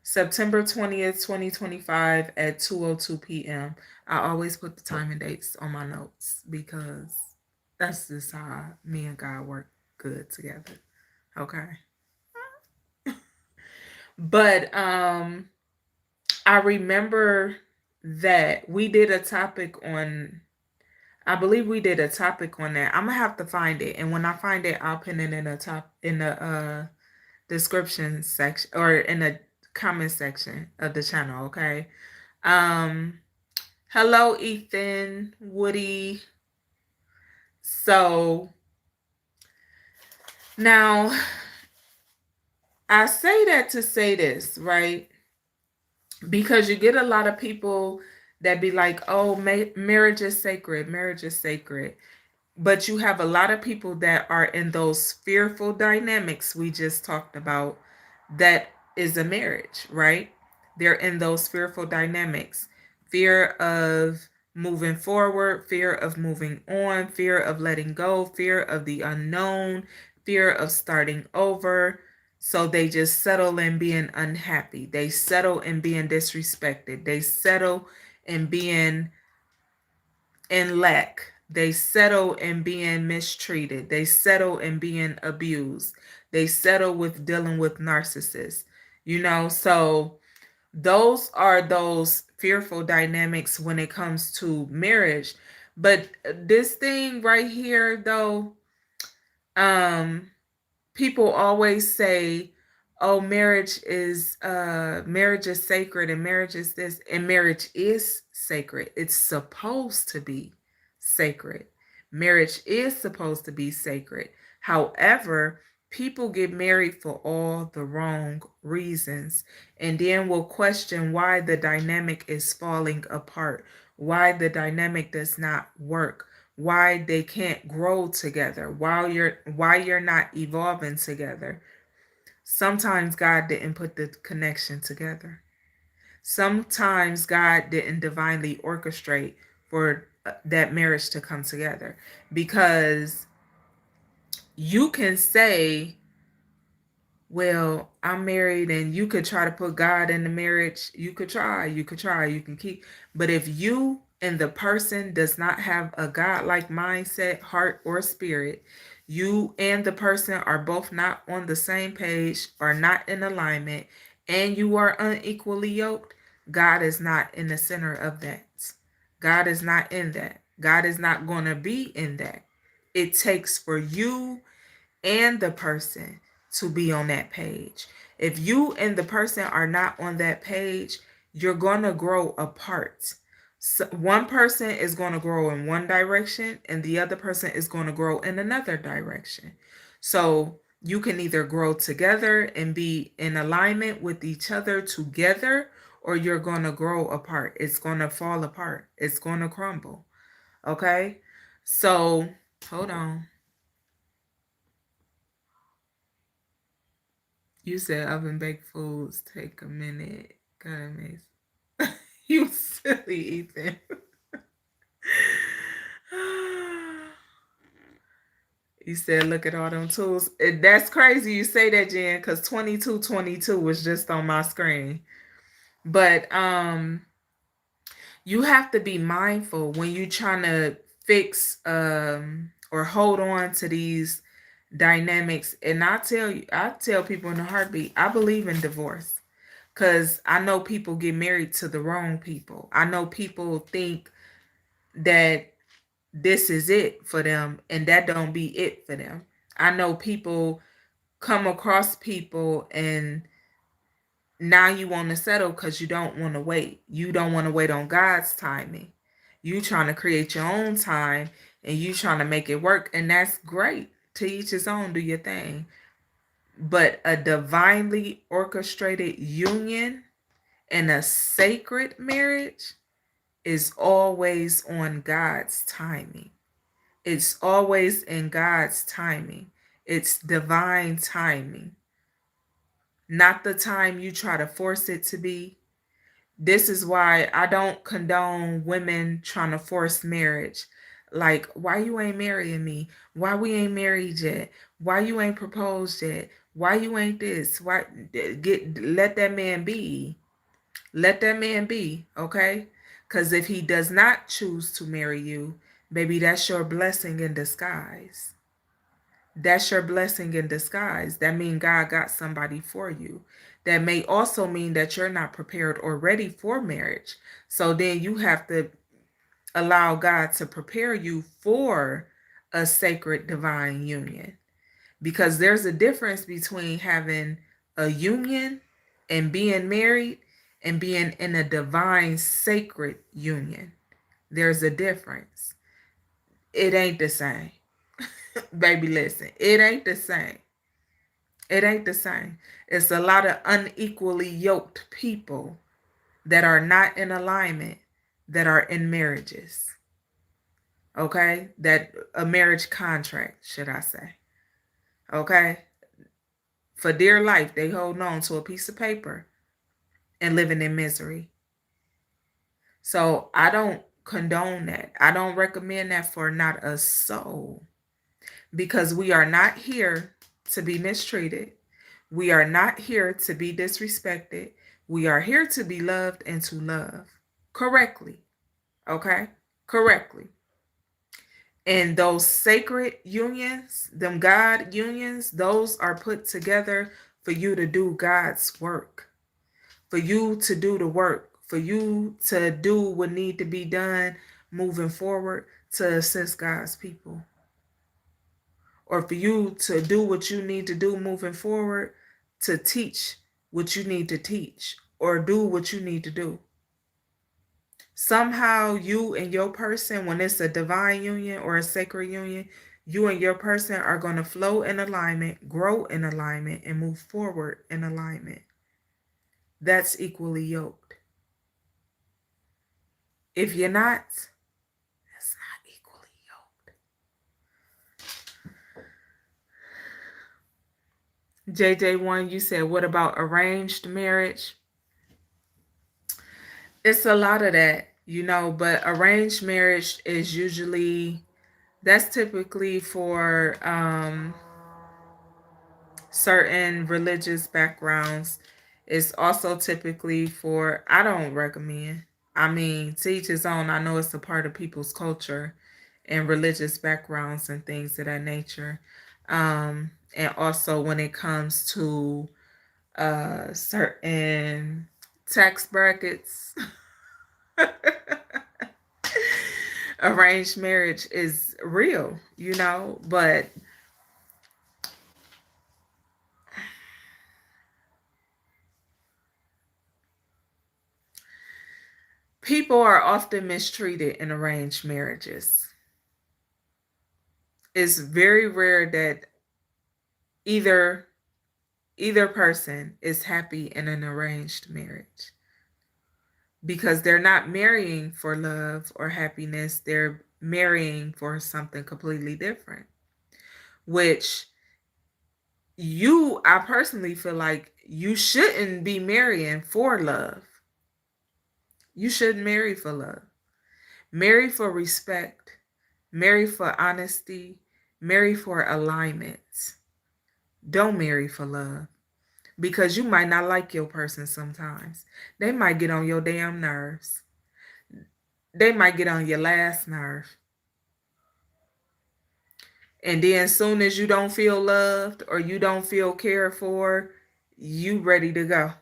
September 20th, 2025 at 2:02 p.m. I always put the time and dates on my notes because that's just how me and God work good together. Okay. But I remember that we did a topic on, I believe we did a topic on that. I'm gonna have to find it, and when I find it, I'll pin it in the description section or in the comment section of the channel, okay? Um Hello Ethan, Woody. So now I say that to say this, right? Because you get a lot of people that be like, "Oh, marriage is sacred. Marriage is sacred." But you have a lot of people that are in those fearful dynamics we just talked about. That is a marriage, right? They're in those fearful dynamics. Fear of moving forward, fear of moving on, fear of letting go, fear of the unknown, fear of starting over. So they just settle in being unhappy. They settle in being disrespected. They settle in being in lack. They settle in being mistreated. They settle in being abused. They settle with dealing with narcissists. So those are those fearful dynamics when it comes to marriage. But this thing right here, though, um, people always say, "Oh, marriage is sacred, and marriage is this, and marriage is sacred. It's supposed to be sacred. Marriage is supposed to be sacred. However, people get married for all the wrong reasons and then will question why the dynamic is falling apart, why the dynamic does not work, why they can't grow together, why you're not evolving together. Sometimes God didn't put the connection together. Sometimes God didn't divinely orchestrate for that marriage to come together, because you can say, well, I'm married, and you could try to put God in the marriage. You can keep. But if you and the person does not have a God-like mindset, heart, or spirit, you and the person are both not on the same page, are not in alignment, and you are unequally yoked, God is not in the center of that. God is not in that. God is not going to be in that. It takes for you and the person to be on that page. If you and the person are not on that page, you're going to grow apart. So one person is going to grow in one direction and the other person is going to grow in another direction. So you can either grow together and be in alignment with each other together, or you're going to grow apart. It's going to fall apart. It's going to crumble. Okay? So, hold on. You said oven baked foods take a minute. God, amazing. You silly Ethan. You said look at all them tools. That's crazy you say that, Jen, because 2222 was just on my screen. But you have to be mindful when you're trying to fix or hold on to these dynamics. And I tell people in a heartbeat, I believe in divorce. Because I know people get married to the wrong people. I know people think that this is it for them and that don't be it for them. I know people come across people and now you want to settle because you don't want to wait. You don't want to wait on God's timing. You trying to create your own time and you trying to make it work. And that's great. To each his own, do your thing. But a divinely orchestrated union and a sacred marriage is always on God's timing. It's always in God's timing. It's divine timing, not the time you try to force it to be. This is why I don't condone women trying to force marriage. Like, why you ain't marrying me? Why we ain't married yet? Why you ain't proposed yet? Why you ain't this? Why let that man be? Let that man be, okay? Because if he does not choose to marry you, baby, that's your blessing in disguise. That's your blessing in disguise. That means God got somebody for you. That may also mean that you're not prepared or ready for marriage. So then you have to allow God to prepare you for a sacred divine union. Because there's a difference between having a union and being married and being in a divine sacred union. There's a difference. It ain't the same. Baby, listen, it ain't the same. It ain't the same. It's a lot of unequally yoked people that are not in alignment that are in marriages. Okay? That a marriage contract, should I say. Okay? For dear life, they hold on to a piece of paper and living in misery. So I don't condone that. I don't recommend that for not a soul, because we are not here to be mistreated. We are not here to be disrespected. We are here to be loved and to love correctly. Okay? Correctly. And those sacred unions, them God unions, those are put together for you to do God's work, for you to do the work, for you to do what need to be done moving forward to assist God's people, or for you to do what you need to do moving forward to teach what you need to teach or do what you need to do. Somehow you and your person, when it's a divine union or a sacred union, you and your person are going to flow in alignment, grow in alignment, and move forward in alignment. That's equally yoked. If you're not, that's not equally yoked. JJ1, you said, what about arranged marriage? It's a lot of that, but arranged marriage is usually, that's typically for certain religious backgrounds. It's also typically for, I don't recommend. I mean, to each his own. I know it's a part of people's culture and religious backgrounds and things of that nature. And also when it comes to certain tax brackets, arranged marriage is real, but people are often mistreated in arranged marriages. It's very rare that either person is happy in an arranged marriage, because they're not marrying for love or happiness. They're marrying for something completely different, which I personally feel like you shouldn't be marrying for love. You shouldn't marry for love. Marry for respect, marry for honesty, marry for alignment. Don't marry for love, because you might not like your person sometimes. They might get on your damn nerves. They might get on your last nerve. And then as soon as you don't feel loved or you don't feel cared for, you ready to go.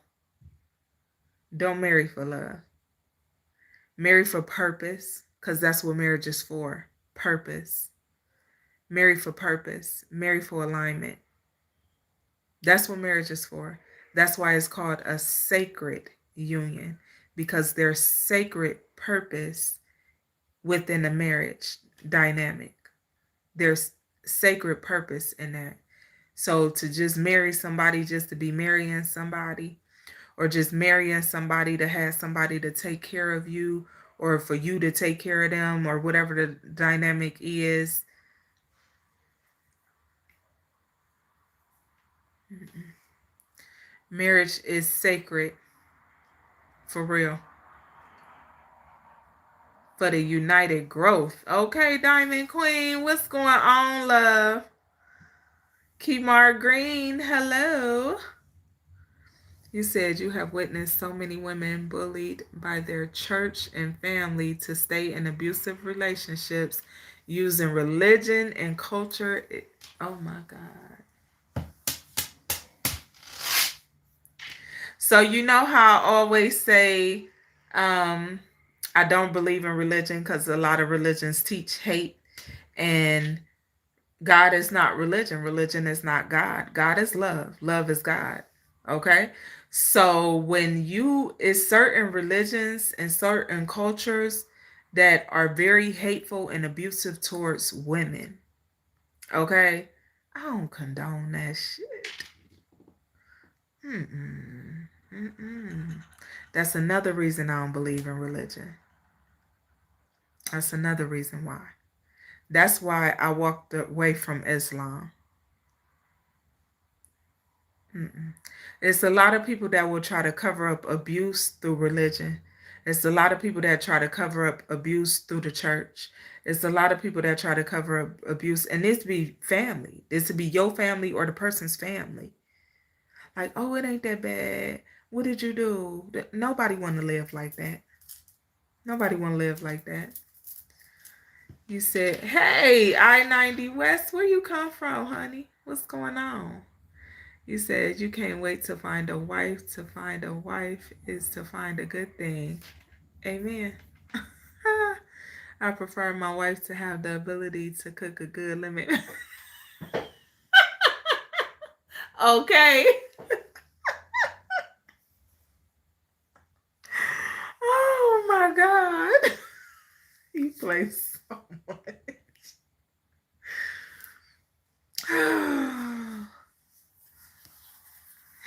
Don't marry for love. Marry for purpose, because that's what marriage is for. Purpose. Marry for purpose. Marry for alignment. That's what marriage is for. That's why it's called a sacred union, because there's sacred purpose within a marriage dynamic. There's sacred purpose in that. So to just marry somebody just to be marrying somebody, or just marrying somebody to have somebody to take care of you, or for you to take care of them, or whatever the dynamic is. Marriage is sacred, for real. For the united growth. Okay, Diamond Queen, what's going on, love? Kemar Green, hello. You said you have witnessed so many women bullied by their church and family to stay in abusive relationships using religion and culture. Oh my God. So you know how I always say, I don't believe in religion because a lot of religions teach hate, and God is not religion. Religion is not God. God is love. Love is God. Okay? So when it's certain religions and certain cultures that are very hateful and abusive towards women. Okay? I don't condone that shit. That's another reason I don't believe in religion. That's another reason why. That's why I walked away from Islam. It's a lot of people that will try to cover up abuse through religion. It's a lot of people that try to cover up abuse through the church. It's a lot of people that try to cover up abuse. And this be family. This would be your family or the person's family. Like, oh, it ain't that bad. What did you do? Nobody want to live like that. Nobody want to live like that. You said, hey, I-90 West, where you come from, honey? What's going on? You said you can't wait to find a wife. To find a wife is to find a good thing. Amen. I prefer my wife to have the ability to cook a good lemon. Okay. Oh my God. play so much.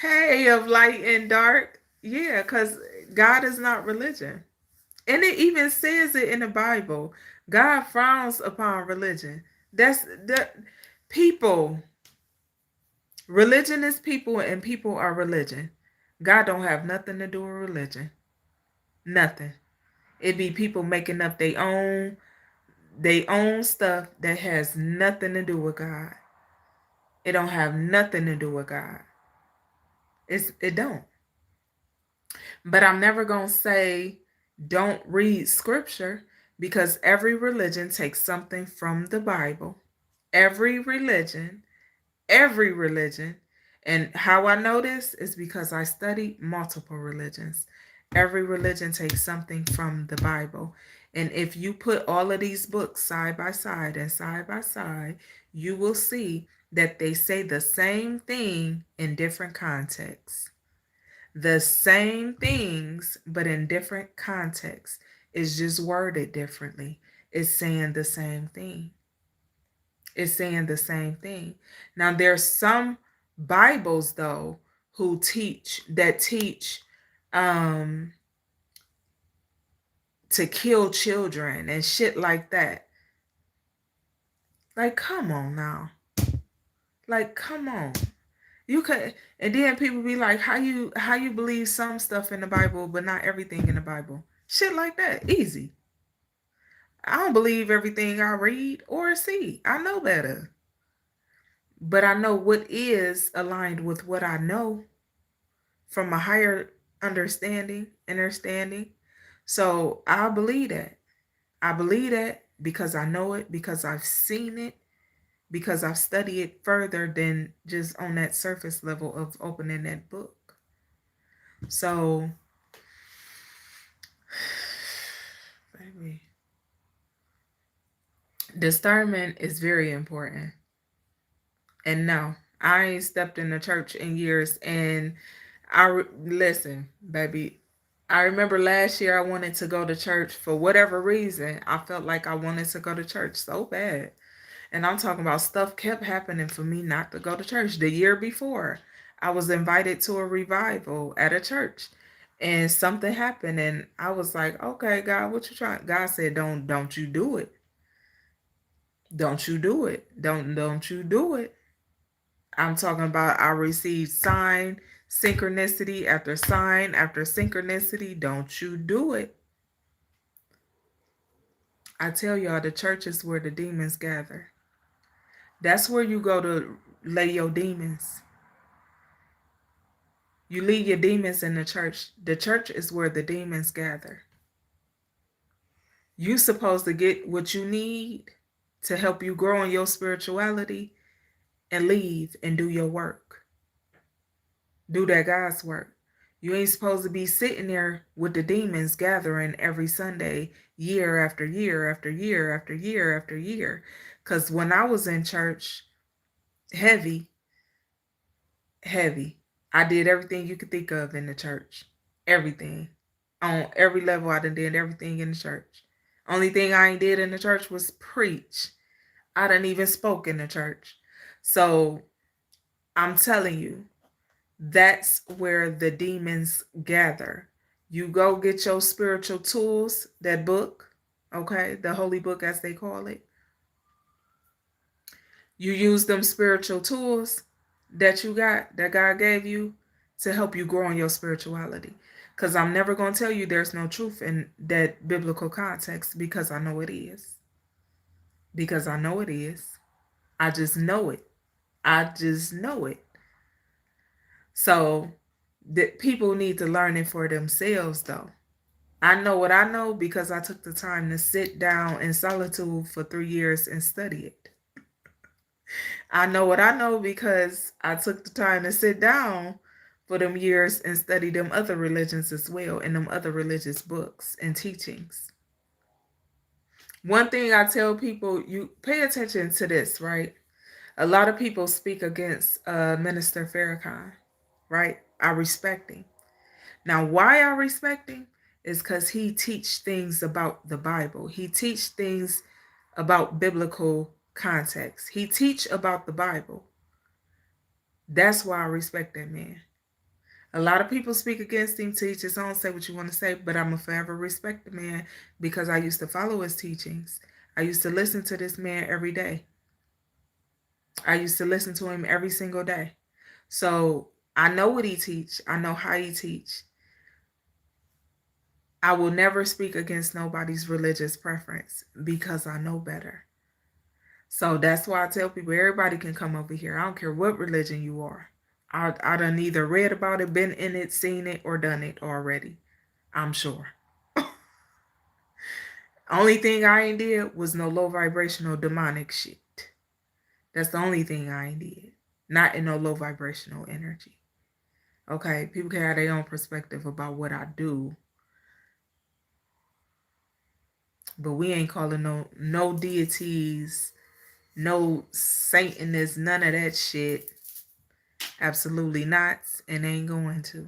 Hey, of light and dark. Yeah, because God is not religion. And it even says it in the Bible. God frowns upon religion. That's the people. Religion is people and people are religion. God don't have nothing to do with religion. Nothing. It be people making up their own stuff that has nothing to do with God. It don't have nothing to do with God. It don't. But I'm never going to say don't read scripture because every religion takes something from the Bible. Every religion, every religion. And how I know this is because I study multiple religions. Every religion takes something from the Bible. And if you put all of these books side by side and side by side, you will see that they say the same thing in different contexts. The same things, but in different contexts. It's just worded differently. It's saying the same thing. It's saying the same thing. Now, there's some Bibles though who teach um to kill children and shit like that. Like, come on now. Like, come on. You could, and then people be like, how you believe some stuff in the Bible, but not everything in the Bible? Shit like that, easy. I don't believe everything I read or see. I know better, but I know what is aligned with what I know from a higher understanding. So I believe that. I believe that because I know it, because I've seen it, because I've studied it further than just on that surface level of opening that book. So, baby, discernment is very important. And no, I ain't stepped in the church in years. And listen, baby. I remember last year I wanted to go to church for whatever reason. I felt like I wanted to go to church so bad. And I'm talking about stuff kept happening for me not to go to church. The year before, I was invited to a revival at a church. And something happened and I was like, "Okay, God, what you trying?" God said, "Don't you do it. Don't you do it. Don't you do it." I'm talking about I received synchronicity after synchronicity. Don't you do it. I tell y'all, the church is where the demons gather. That's where you go to lay your demons. You leave your demons in the church. The church is where the demons gather. You supposed to get what you need to help you grow in your spirituality and leave and do your work. Do that God's work. You ain't supposed to be sitting there with the demons gathering every Sunday, year after year after year after year after year. Because when I was in church, heavy, heavy, I did everything you could think of in the church. Everything. On every level, I done did everything in the church. Only thing I ain't did in the church was preach. I done even spoke in the church. So I'm telling you, that's where the demons gather. You go get your spiritual tools, that book, okay, the holy book as they call it. You use them spiritual tools that you got, that God gave you to help you grow in your spirituality. Because I'm never going to tell you there's no truth in that biblical context because I know it is. Because I know it is. I just know it. I just know it. So that people need to learn it for themselves though. I know what I know because I took the time to sit down in solitude for 3 years and study it. I know what I know because I took the time to sit down for them years and study them other religions as well and them other religious books and teachings. One thing I tell people, you pay attention to this, right? A lot of people speak against Minister Farrakhan, right? I respect him. Now, why I respect him is because he teach things about the Bible. He teach things about biblical context. He teach about the Bible. That's why I respect that man. A lot of people speak against him, teach his own, say what you want to say, but I'm going to forever respect the man because I used to follow his teachings. I used to listen to this man every day. I used to listen to him every single day. So I know what he teach. I know how he teach. I will never speak against nobody's religious preference because I know better. So that's why I tell people everybody can come over here. I don't care what religion you are. I done either read about it, been in it, seen it, or done it already. I'm sure. Only thing I ain't did was no low vibrational demonic shit. That's the only thing I ain't did. Not in no low vibrational energy. Okay, people can have their own perspective about what I do, but we ain't calling no deities, no Satanists, none of that shit. Absolutely not, and ain't going to.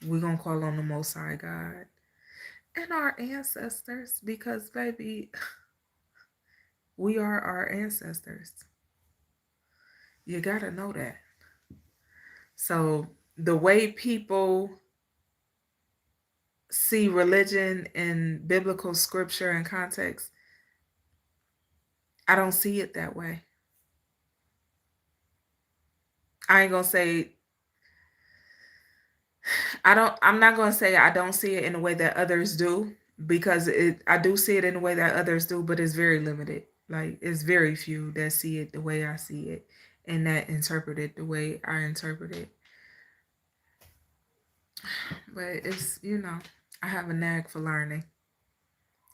We're gonna call on the Most High God and our ancestors because, baby, we are our ancestors. You gotta know that. So the way people see religion in biblical scripture and context, I don't see it that way. I ain't gonna say I'm not gonna say I don't see it in the way that others do because I do see it in the way that others do, but it's very limited. Like it's very few that see it the way I see it and that interpret it the way I interpret it. But it's, I have a knack for learning.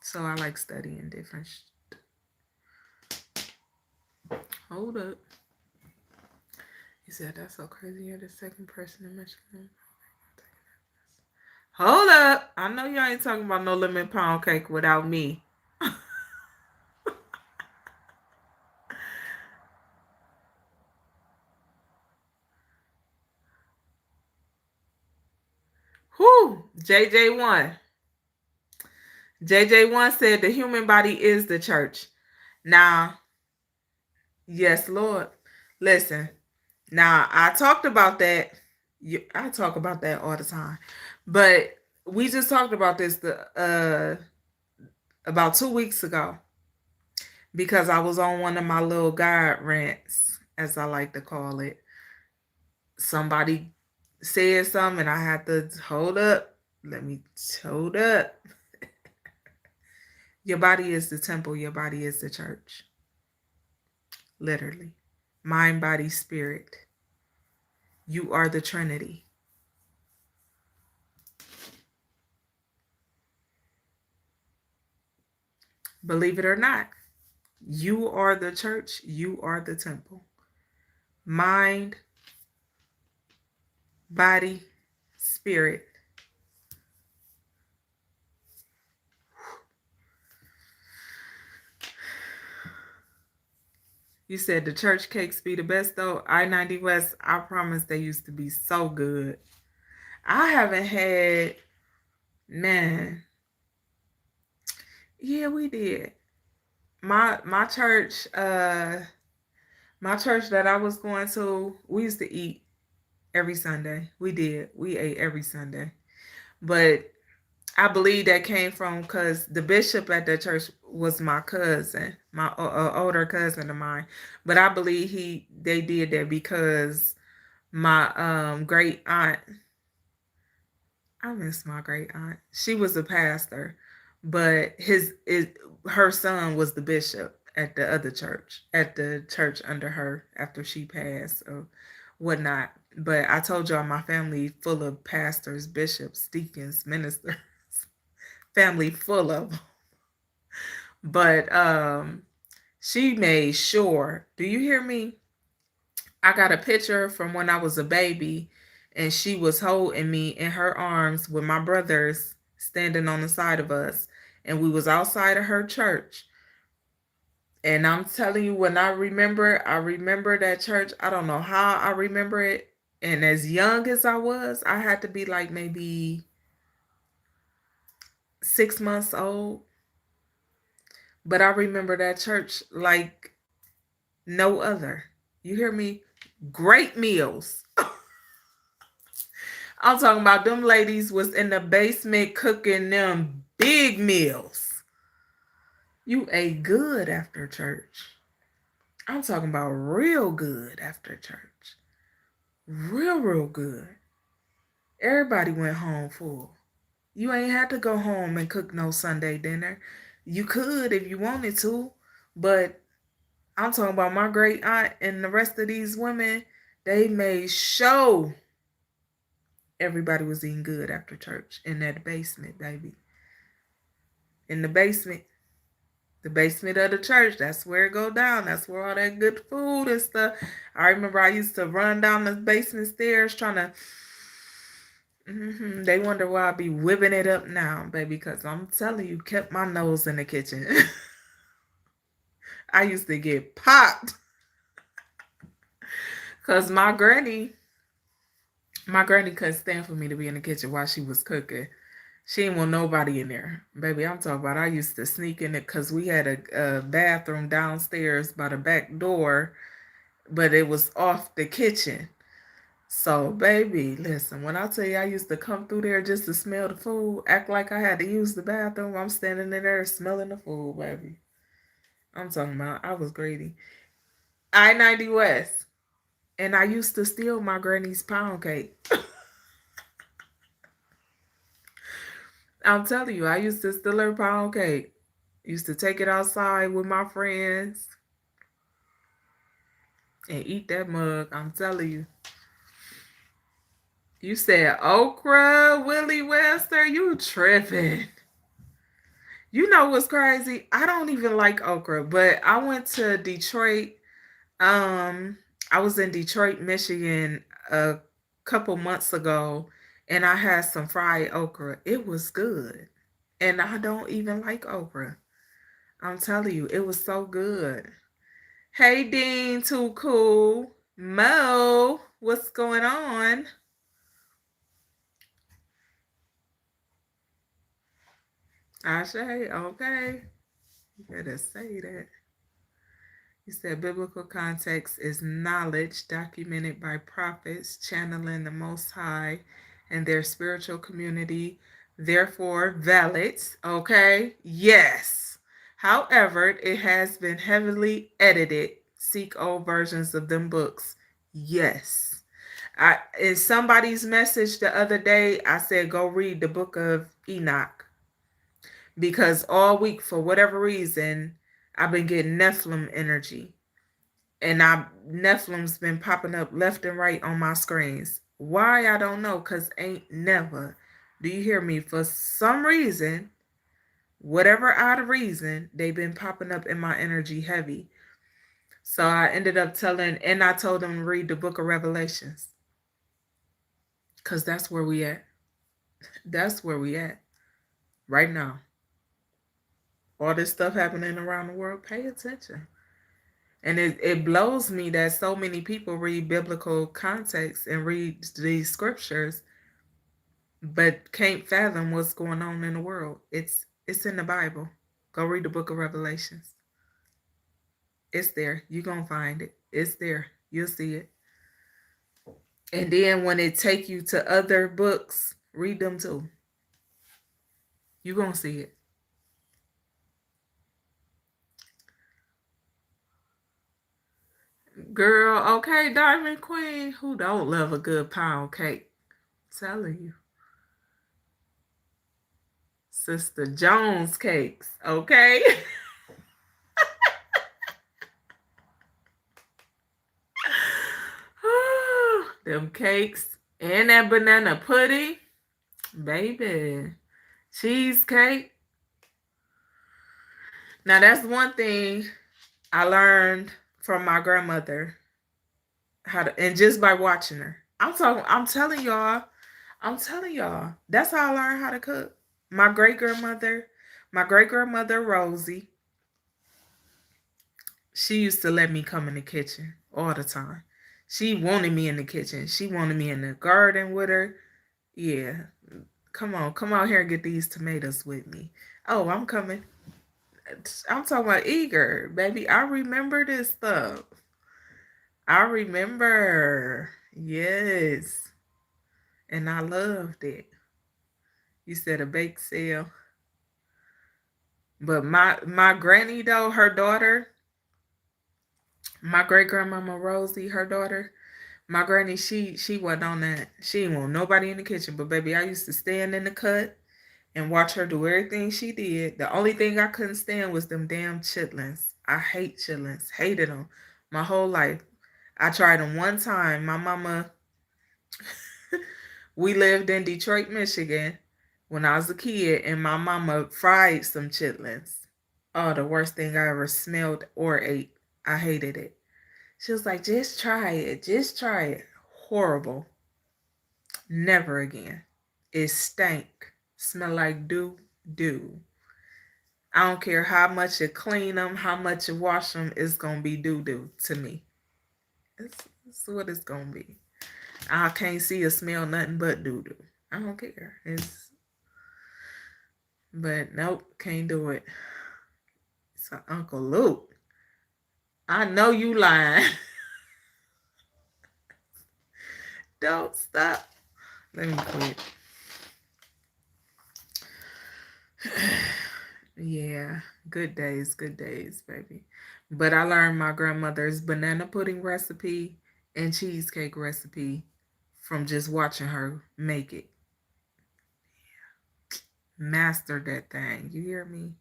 So I like studying different Hold up. He said that's so crazy. You're the second person to mention him. Hold up. I know you ain't talking about no lemon pound cake without me. Whew. JJ1. JJ1 said the human body is the church. Now, yes, Lord. Listen. Now, I talked about that. I talk about that all the time. But we just talked about this about 2 weeks ago because I was on one of my little God rants, as I like to call it. Somebody said something and I had to hold up. Let me hold up. Your body is the temple. Your body is the church. Literally. Mind, body, spirit. You are the Trinity. Believe it or not, you are the church. You are the temple. Mind, body, spirit. You said the church cakes be the best though. I-90 West, I promise they used to be so good. I haven't had, man. Yeah, we did. My church, my church that I was going to, we used to eat every Sunday. We did. We ate every Sunday. But I believe that came from because the bishop at the church was my cousin, my older cousin of mine. But I believe they did that because my great aunt, I miss my great aunt. She was a pastor, but her son was the bishop at the other church, at the church under her after she passed or whatnot. But I told y'all my family full of pastors, bishops, deacons, ministers, family full of them. But she made sure, do you hear me? I got a picture from when I was a baby and she was holding me in her arms with my brothers standing on the side of us. And we was outside of her church. And I'm telling you, when I remember that church. I don't know how I remember it. And as young as I was, I had to be like maybe 6 months old. But I remember that church like no other. You hear me? Great meals. I'm talking about them ladies was in the basement cooking them big meals. You ate good after church. I'm talking about real good after church. Real good. Everybody went home full. You ain't had to go home and cook no Sunday dinner. You could if you wanted to, but I'm talking about my great aunt and the rest of these women. They made sure everybody was eating good after church in that basement, baby. In the basement. The basement of the church. That's where it go down. That's where all that good food and stuff. I remember I used to run down the basement stairs trying to. They wonder why I be whipping it up now, baby, because I'm telling you, kept my nose in the kitchen. I used to get popped because my granny couldn't stand for me to be in the kitchen while she was cooking. She didn't want nobody in there. Baby, I'm talking about I used to sneak in it because we had a bathroom downstairs by the back door, but it was off the kitchen. So, baby, listen, when I tell you I used to come through there just to smell the food, act like I had to use the bathroom, I'm standing in there smelling the food, baby. I'm talking about I was greedy. I-90 West. And I used to steal my granny's pound cake. I'm telling you, I used to steal her pound cake. Used to take it outside with my friends and eat that mug. I'm telling you. You said okra, Willie Wester. You tripping. You know what's crazy? I don't even like okra, but I went to Detroit. Um, I was in Detroit, Michigan a couple months ago, and I had some fried okra. It was good. And I don't even like okra. I'm telling you, it was so good. Hey, Dean, too cool. Mo, what's going on? Ashe, okay. You better say that. He said biblical context is knowledge documented by prophets channeling the Most High and their spiritual community, therefore valid. Okay, yes. However, it has been heavily edited. Seek old versions of them books. Yes. In somebody's message the other day, I said go read the book of Enoch because all week, for whatever reason, I've been getting Nephilim energy. And Nephilim's been popping up left and right on my screens. Why, I don't know, because ain't never. Do you hear me? For some reason, whatever odd reason, they've been popping up in my energy heavy. So I ended up I told them to read the book of Revelations. Because that's where we at. That's where we at. Right now. All this stuff happening around the world, pay attention. And it blows me that so many people read biblical context and read these scriptures, but can't fathom what's going on in the world. It's in the Bible. Go read the book of Revelations. It's there. You're going to find it. It's there. You'll see it. And then when it take you to other books, read them too. You're going to see it. Girl, okay, Diamond Queen, who don't love a good pound cake? I'm telling you. Sister Jones cakes, okay? Them cakes and that banana pudding, baby. Cheesecake. Now that's one thing I learned from my grandmother how to, and just by watching her. I'm telling y'all, that's how I learned how to cook. My great grandmother Rosie, she used to let me come in the kitchen all the time. She wanted me in the kitchen. She wanted me in the garden with her. Yeah, come out here and get these tomatoes with me. Oh, I'm coming. I'm talking about eager, baby. I remember this stuff. I remember. Yes. And I loved it. You said a bake sale. But my granny though, her daughter, my great grandmama Rosie, her daughter, my granny, she wasn't on that. She didn't want nobody in the kitchen. But baby, I used to stand in the cut and watch her do everything she did. The only thing I couldn't stand was them damn chitlins. I hate chitlins. Hated them my whole life. I tried them one time. My mama, we lived in Detroit, Michigan when I was a kid, and my mama fried some chitlins. Oh, the worst thing I ever smelled or ate. I hated it. She was like, just try it. Just try it. Horrible. Never again. It stank. Smell like doo. I don't care how much you clean them, how much you wash them, it's going to be doo to me. It's what it's going to be. I can't see or smell nothing but doo. I don't care. But nope, can't do it. So Uncle Luke, I know you lying. Don't stop. Let me quit. Yeah, good days, baby. But I learned my grandmother's banana pudding recipe and cheesecake recipe from just watching her make it. Mastered that thing. You hear me?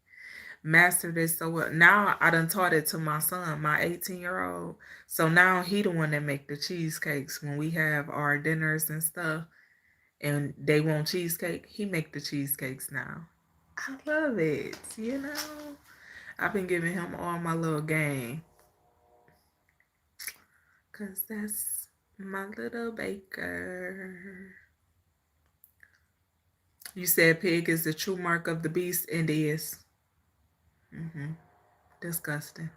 Mastered it so well. Now I done taught it to my son, my 18-year-old. So now he the one that make the cheesecakes when we have our dinners and stuff and they want cheesecake. He make the cheesecakes now. I love it, you know. I've been giving him all my little game. Cause that's my little baker. You said pig is the true mark of the beast, and is. Disgusting.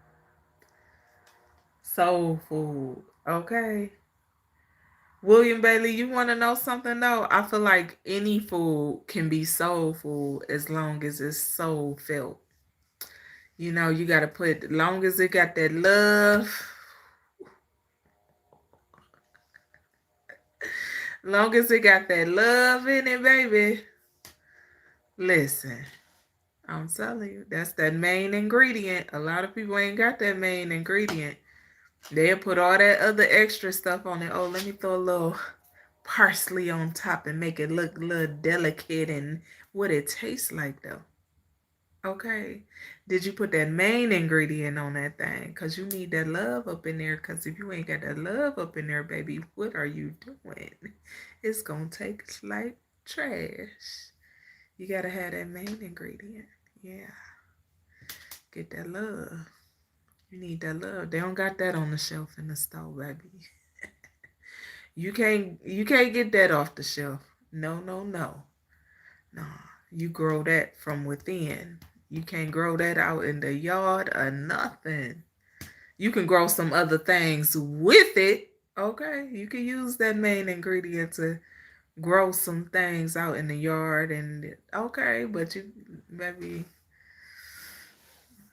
Soul food. Okay. William Bailey, you want to know something though? I feel like any food can be soul food as long as it's soul felt. You know, you got to put, long as it got that love, long as it got that love in it, baby. Listen, I'm telling you, that's that main ingredient. A lot of people ain't got that main ingredient. They'll put all that other extra stuff on it. Oh, let me throw a little parsley on top and make it look a little delicate and what it tastes like though. Okay. Did you put that main ingredient on that thing? Because you need that love up in there. Because if you ain't got that love up in there, baby, what are you doing? It's going to taste like trash. You got to have that main ingredient. Yeah. Get that love. You need that love. They don't got that on the shelf in the store, baby. You can't get that off the shelf. No. No. You grow that from within. You can't grow that out in the yard or nothing. You can grow some other things with it. Okay. You can use that main ingredient to grow some things out in the yard and okay, but you maybe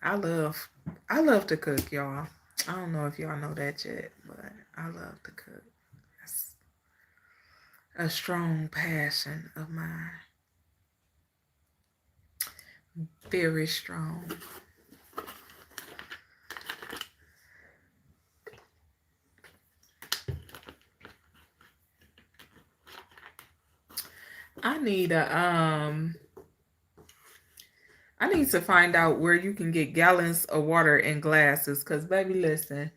I love to cook, y'all. I don't know if y'all know that yet, but I love to cook. That's a strong passion of mine. Very strong. I need a I need to find out where you can get gallons of water in glasses. Cause baby, listen,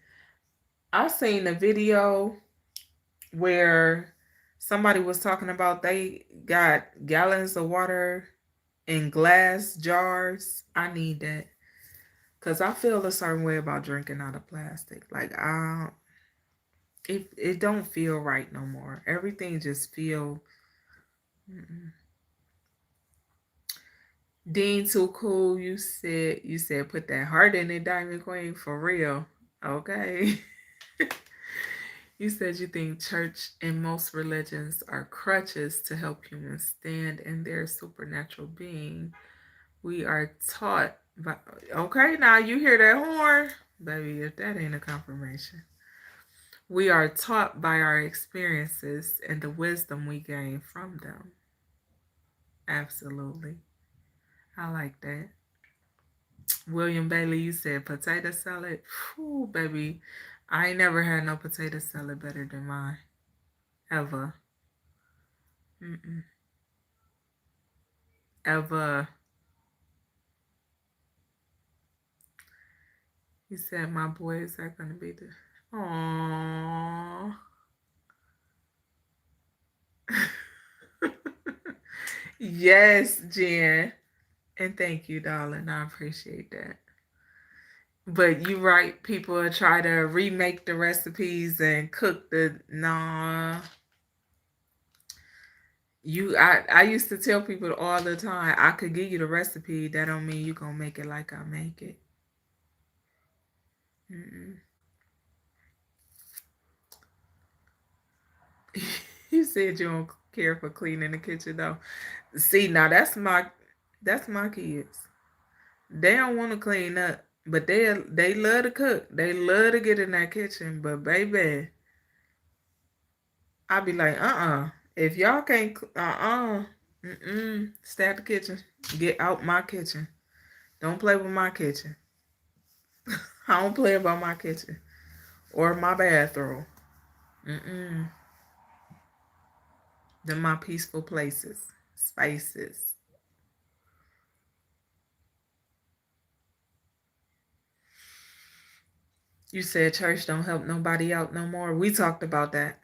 I seen a video where somebody was talking about they got gallons of water in glass jars. I need that. Cause I feel a certain way about drinking out of plastic. Like it don't feel right no more. Everything just feel. Mm-mm. Dean too cool. You said put that heart in it, Diamond Queen, for real. Okay. You said you think church and most religions are crutches to help humans stand in their supernatural being. We are taught by. Okay, now you hear that horn? Baby, if that ain't a confirmation. We are taught by our experiences and the wisdom we gain from them. Absolutely. I like that. William Bailey, you said potato salad. Whew, baby. I ain't never had no potato salad better than mine. Ever. Mm-mm. Ever. You said my boys are gonna be the. Aww. Yes, Jen. And thank you, darling. I appreciate that. But you right, people try to remake the recipes and cook the nah. I used to tell people all the time, I could give you the recipe. That don't mean you gonna make it like I make it. Mm-mm. You said you don't care for cleaning the kitchen though. See, now that's my kids. They don't want to clean up, but they love to cook. They love to get in that kitchen. But baby, I be like, if y'all can't, stay at the kitchen. Get out my kitchen. Don't play with my kitchen. I don't play about my kitchen or my bathroom. Mm-mm. They're my peaceful places, spaces. You said church don't help nobody out no more. We talked about that.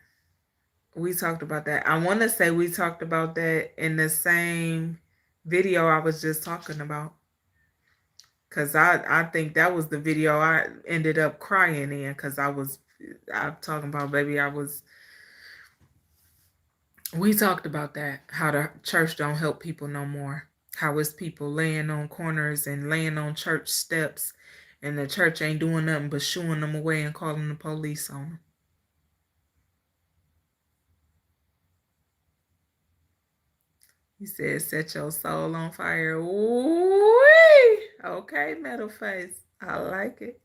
We talked about that. I want to say we talked about that in the same video I was just talking about. Cause I think that was the video I ended up crying in. Cause I'm talking about, baby. We talked about that. How the church don't help people no more. How it's people laying on corners and laying on church steps, and the church ain't doing nothing but shooing them away and calling the police on them. He said, set your soul on fire. Ooh, okay, metal face. I like it.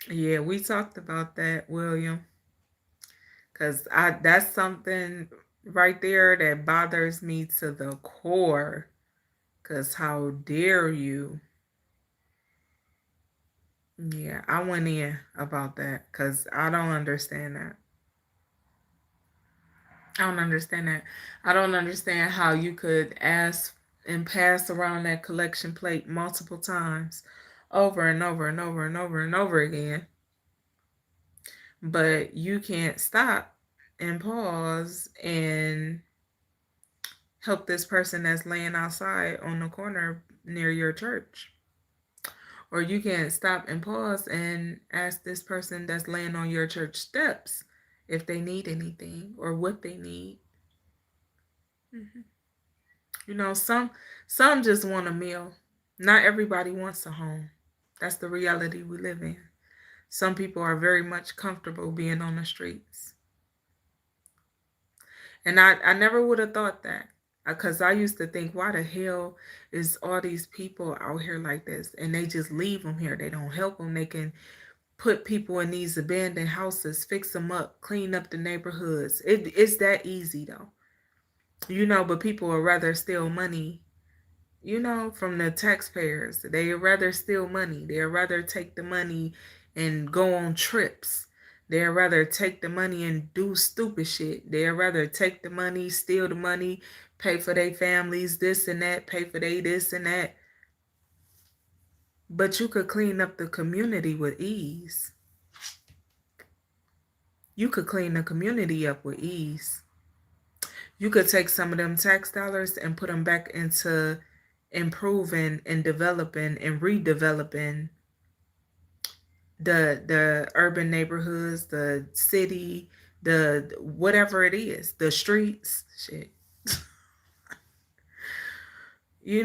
Yeah, we talked about that, William. Cause that's something right there that bothers me to the core. Cause how dare you? Yeah, I went in about that because I don't understand that. I don't understand that. I don't understand how you could ask and pass around that collection plate multiple times over and over and over and over and over again, but you can't stop and pause and help this person that's laying outside on the corner near your church. Or you can't stop and pause and ask this person that's laying on your church steps if they need anything or what they need. Mhm. You know, some just want a meal. Not everybody wants a home. That's the reality we live in. Some people are very much comfortable being on the streets. And I never would have thought that. Because I used to think, why the hell is all these people out here like this? And they just leave them here. They don't help them. They can put people in these abandoned houses, fix them up, clean up the neighborhoods. It's that easy though. But people would rather steal money, from the taxpayers. They'd rather steal money. They'd rather take the money and go on trips. They'd rather take the money and do stupid shit. They'd rather take the money, steal the money, pay for their families, this and that, pay for they this and that. But you could clean up the community with ease. You could clean the community up with ease. You could take some of them tax dollars and put them back into improving and developing and redeveloping the urban neighborhoods, the city, the whatever it is, the streets, shit. You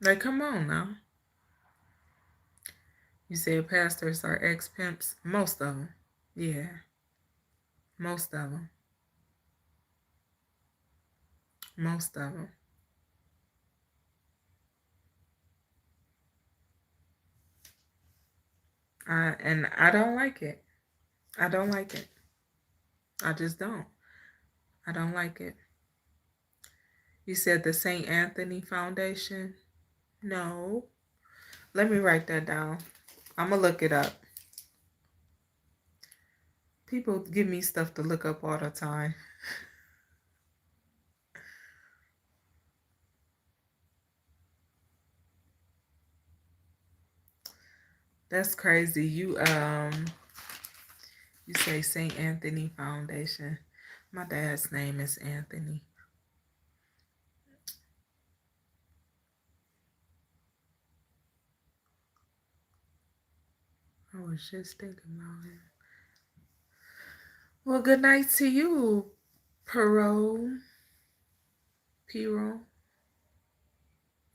like, come on now. You said pastors are ex pimps. Most of them. Yeah, most of them. Most of them. And I don't like it. I don't like it. I just don't. I don't like it. You said the St. Anthony Foundation? No. Let me write that down. I'm going to look it up. People give me stuff to look up all the time. That's crazy. You say St. Anthony Foundation. My dad's name is Anthony. I was just thinking about him. Well, good night to you, Perot. Perot.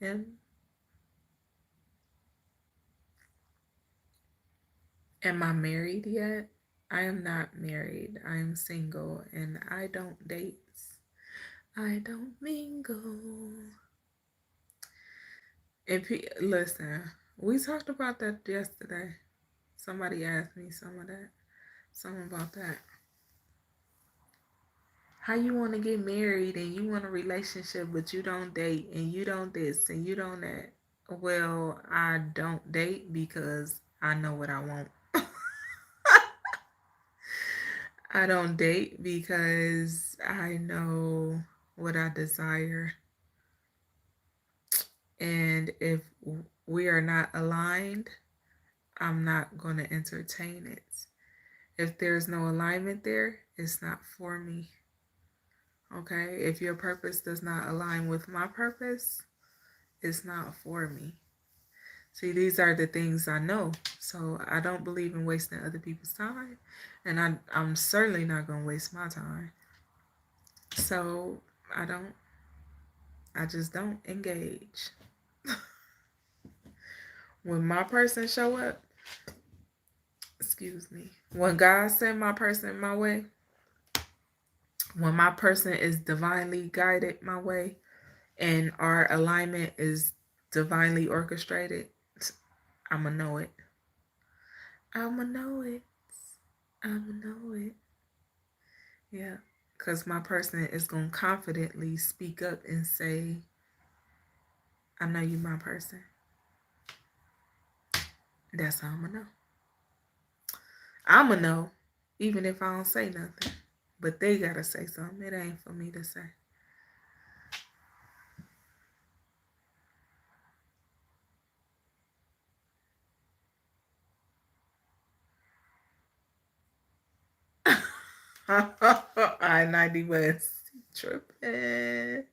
M. Am I married yet? I am not married. I am single and I don't date. I don't mingle. And listen, we talked about that yesterday. Somebody asked me something about that. How you want to get married and you want a relationship, but you don't date and you don't this and you don't that. Well, I don't date because I know what I want. I don't date because I know what I desire. And if we are not aligned, I'm not going to entertain it. If there's no alignment there, it's not for me. Okay? If your purpose does not align with my purpose, it's not for me. See, these are the things I know. So I don't believe in wasting other people's time. And I'm certainly not going to waste my time. So I just don't engage. When my person show up, excuse me, when God send my person my way, when my person is divinely guided my way, and our alignment is divinely orchestrated, I'ma know it. I'ma know it. I'ma know it. Yeah, because my person is going to confidently speak up and say, I know you my person. That's how I'ma know. I'ma know, even if I don't say nothing. But they gotta say something. It ain't for me to say. I-90 West. Tripping.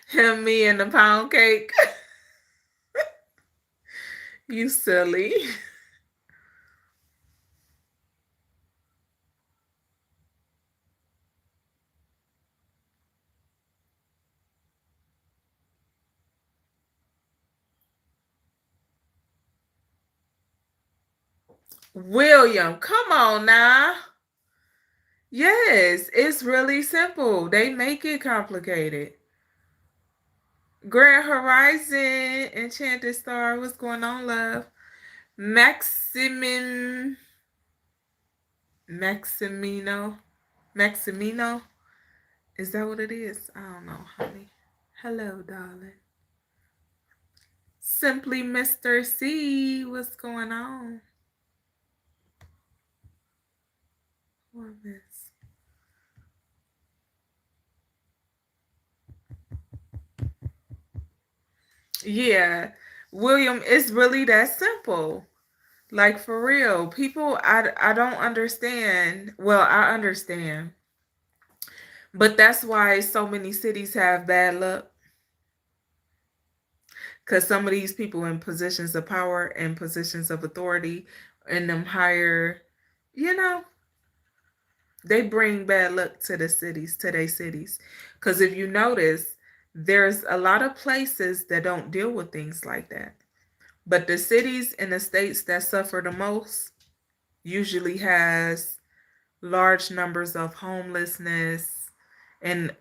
Him, me, and the pound cake. You silly. William, come on now. Yes, it's really simple. They make it complicated. Grand Horizon, Enchanted Star, what's going on, love? Maximino. Maximino. Is that what it is? I don't know, honey. Hello, darling. Simply Mr. C, what's going on? What is? Yeah, William, it's really that simple. Like, for real. People, I don't understand. Well, I understand. But that's why so many cities have bad luck. Because some of these people in positions of power and positions of authority and them higher, you know, they bring bad luck to the cities, to their cities. Because if you notice, there's a lot of places that don't deal with things like that. But the cities and the states that suffer the most usually has large numbers of homelessness and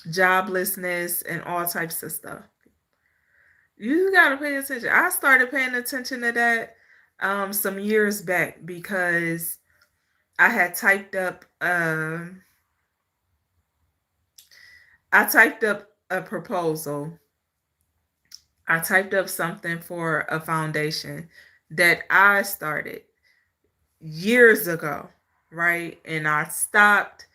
joblessness and all types of stuff. You gotta pay attention. I started paying attention to that some years back because I had typed up I typed up a proposal. I typed up something for a foundation that I started years ago, right? And I stopped,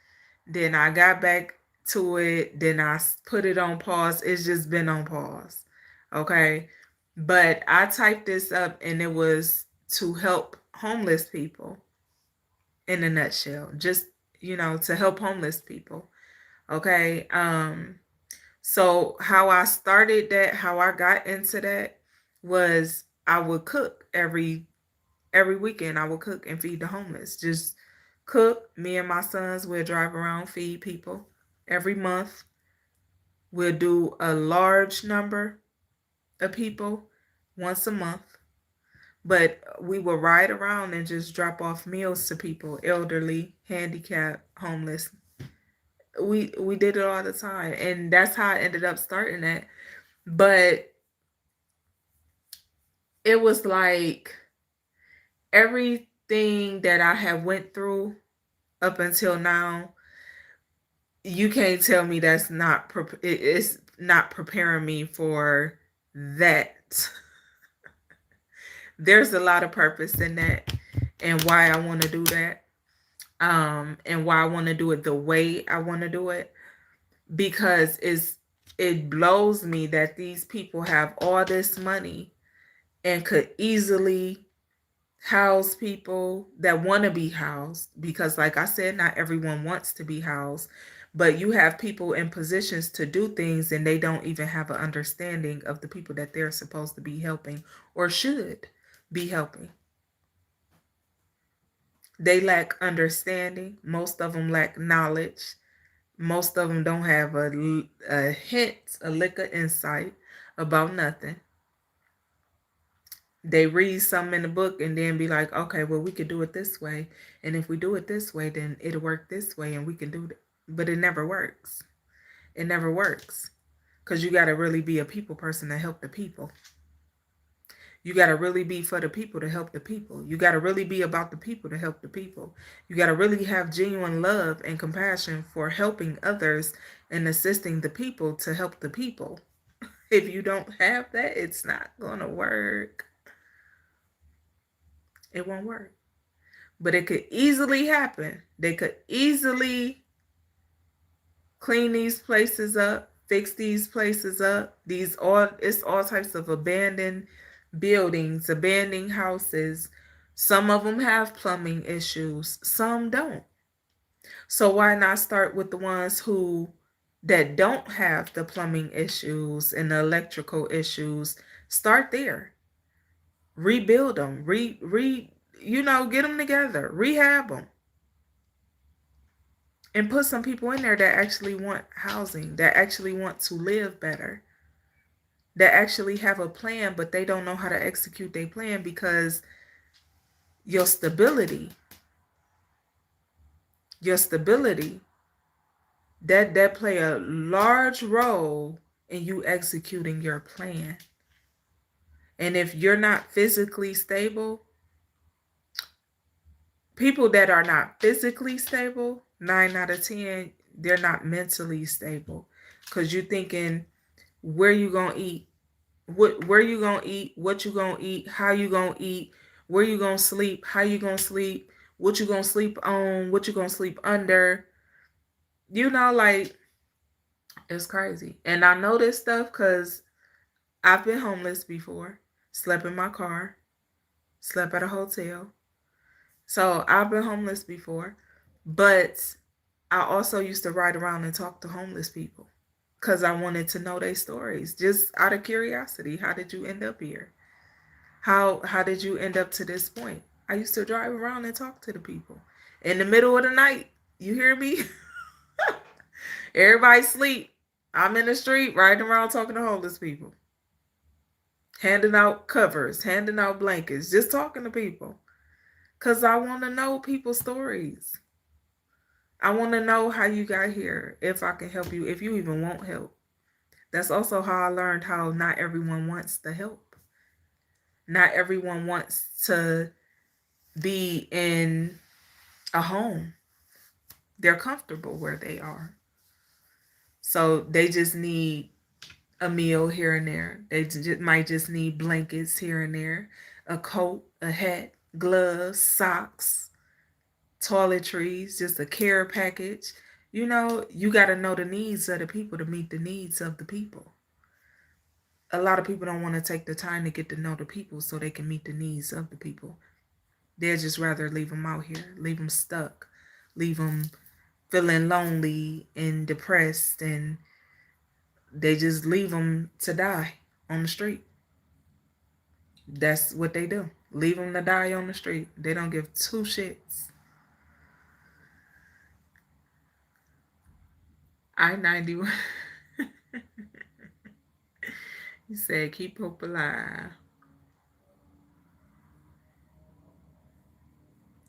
then I got back to it, then I put it on pause. It's just been on pause. Okay? But I typed this up and it was to help homeless people in a nutshell. Just, to help homeless people. Okay? So how I started that, how I got into that was I would cook every weekend. I would cook and feed the homeless. Just cook. Me and my sons will drive around, feed people. Every month we'll do a large number of people once a month. But we will ride around and just drop off meals to people, elderly, handicapped, homeless. We did it all the time, and that's how I ended up starting it. But it was like everything that I have went through up until now, you can't tell me that's not it's not preparing me for that. There's a lot of purpose in that, and why I want to do that, and why I want to do it the way I want to do it, because it blows me that these people have all this money and could easily house people that want to be housed, because like I said, not everyone wants to be housed, but you have people in positions to do things and they don't even have an understanding of the people that they're supposed to be helping or should be helping. They lack understanding. Most of them lack knowledge. Most of them don't have a hint, a lick of insight about nothing. They read something in the book and then be like, okay, well, we could do it this way. And if we do it this way, then it'll work this way and we can do it. But it never works. It never works. Because you got to really be a people person to help the people. You got to really be for the people to help the people. You got to really be about the people to help the people. You got to really have genuine love and compassion for helping others and assisting the people to help the people. If you don't have that, it's not going to work. It won't work. But it could easily happen. They could easily clean these places up, fix these places up. It's all types of abandoned buildings, abandoned houses. Some of them have plumbing issues, some don't. So why not start with the ones that don't have the plumbing issues and the electrical issues? Start there. Rebuild them. Get them together. Rehab them. And put some people in there that actually want housing, that actually want to live better, that actually have a plan, but they don't know how to execute their plan because your stability, that play a large role in you executing your plan. And if you're not physically stable, people that are not physically stable, 9 out of 10, they're not mentally stable. Because you're thinking, where you gonna eat? Where you gonna eat? What you gonna eat? How you gonna eat? Where you gonna sleep? How you gonna sleep? What you gonna sleep on? What you gonna sleep under? Like, it's crazy. And I know this stuff because I've been homeless before. Slept in my car. Slept at a hotel. So I've been homeless before. But I also used to ride around and talk to homeless people. because I wanted to know their stories, just out of curiosity. How did you end up here? How did you end up to this point? I used to drive around and talk to the people in the middle of the night. You hear me? Everybody sleep. I'm in the street riding around talking to homeless people, handing out covers, handing out blankets, just talking to people. Because I want to know people's stories. I want to know how you got here, if I can help you, if you even want help. That's also how I learned how not everyone wants the help. Not everyone wants to be in a home. They're comfortable where they are. So they just need a meal here and there. They might just need blankets here and there, a coat, a hat, gloves, socks, toiletries, just a care package. You know, you got to know the needs of the people to meet the needs of the people. A lot of people don't want to take the time to get to know the people so they can meet the needs of the people. They'd just rather leave them out here, leave them stuck, leave them feeling lonely and depressed, and they just leave them to die on the street. That's what they do. Leave them to die on the street. They don't give two shits. I-91. He said, keep hope alive.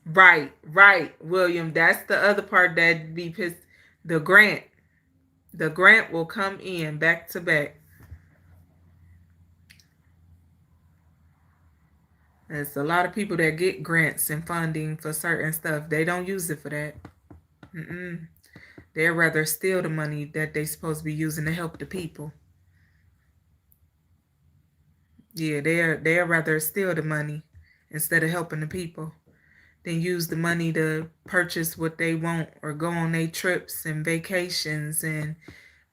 Right, William. That's the other part that be pissed. The grant. The grant will come in back to back. There's a lot of people that get grants and funding for certain stuff. They don't use it for that. They'd rather steal the money that they supposed to be using to help the people. Yeah, they'd rather steal the money instead of helping the people than use the money to purchase what they want or go on their trips and vacations and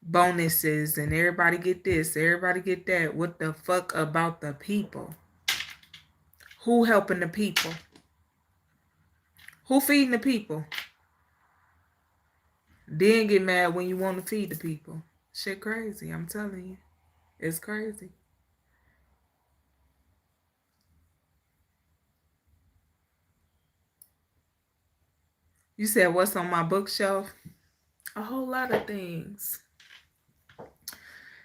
bonuses and everybody get this, everybody get that. What the fuck about the people? Who helping the people? Who feeding the people? Then get mad when you want to feed the people. Shit crazy, I'm telling you. It's crazy. You said what's on my bookshelf? A whole lot of things.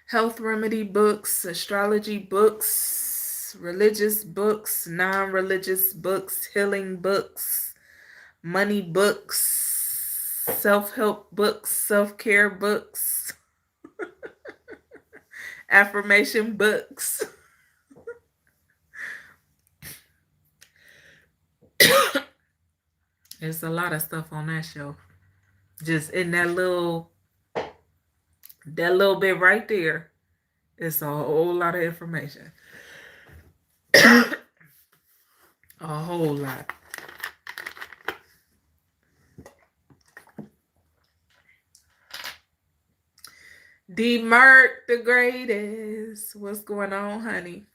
Health remedy books, astrology books, religious books, non-religious books, healing books, money books, self-help books, self-care books, affirmation books. There's a lot of stuff on that shelf. Just in that little bit right there. It's a whole lot of information. A whole lot. D-Merc, the greatest. What's going on, honey?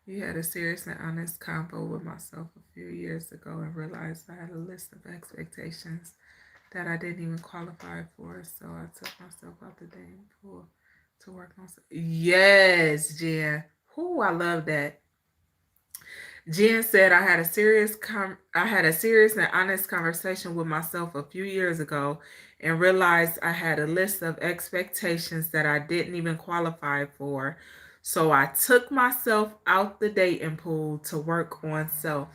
You had a serious and honest convo with myself a few years ago and realized I had a list of expectations that I didn't even qualify for, so I took myself out the dating pool to work on. Yes, Jen. Whoo, I love that. Jen said I had a serious and honest conversation with myself a few years ago and realized I had a list of expectations that I didn't even qualify for. So I took myself out the dating pool to work on self.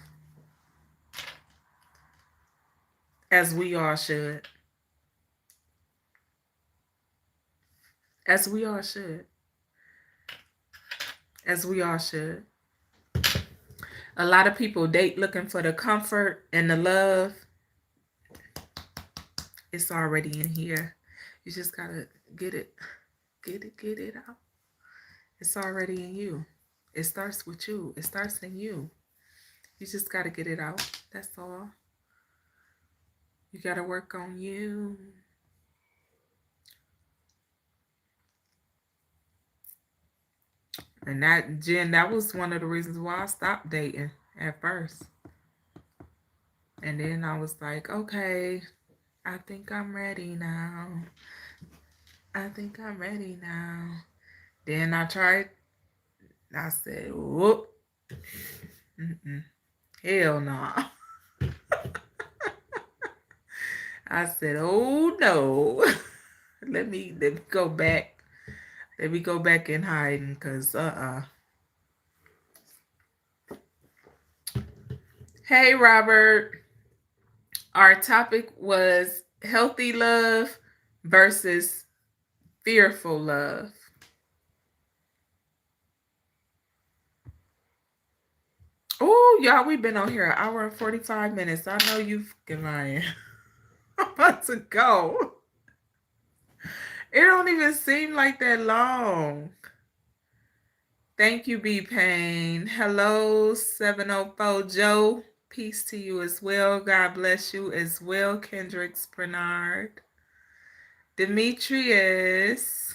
As we all should. As we all should. As we all should. A lot of people date looking for the comfort and the love. It's already in here. You just gotta get it out. It's already in you. It starts with you. It starts in you. You just gotta get it out. That's all. You gotta work on you. And that, Jen, that was one of the reasons why I stopped dating at first. And then I was like, okay, I think I'm ready now. I think I'm ready now. Then I tried. I said, whoop. Mm-mm. Hell no. Nah. I said, oh no. let me go back. Let me go back in hiding, because Hey Robert. Our topic was healthy love versus fearful love. Oh, y'all, we've been on here an hour and 45 minutes. I know you fucking lying. I'm about to go. It don't even seem like that long. Thank you, B Pain. Hello, 704 Joe. Peace to you as well. God bless you as well, Kendricks Bernard. Demetrius.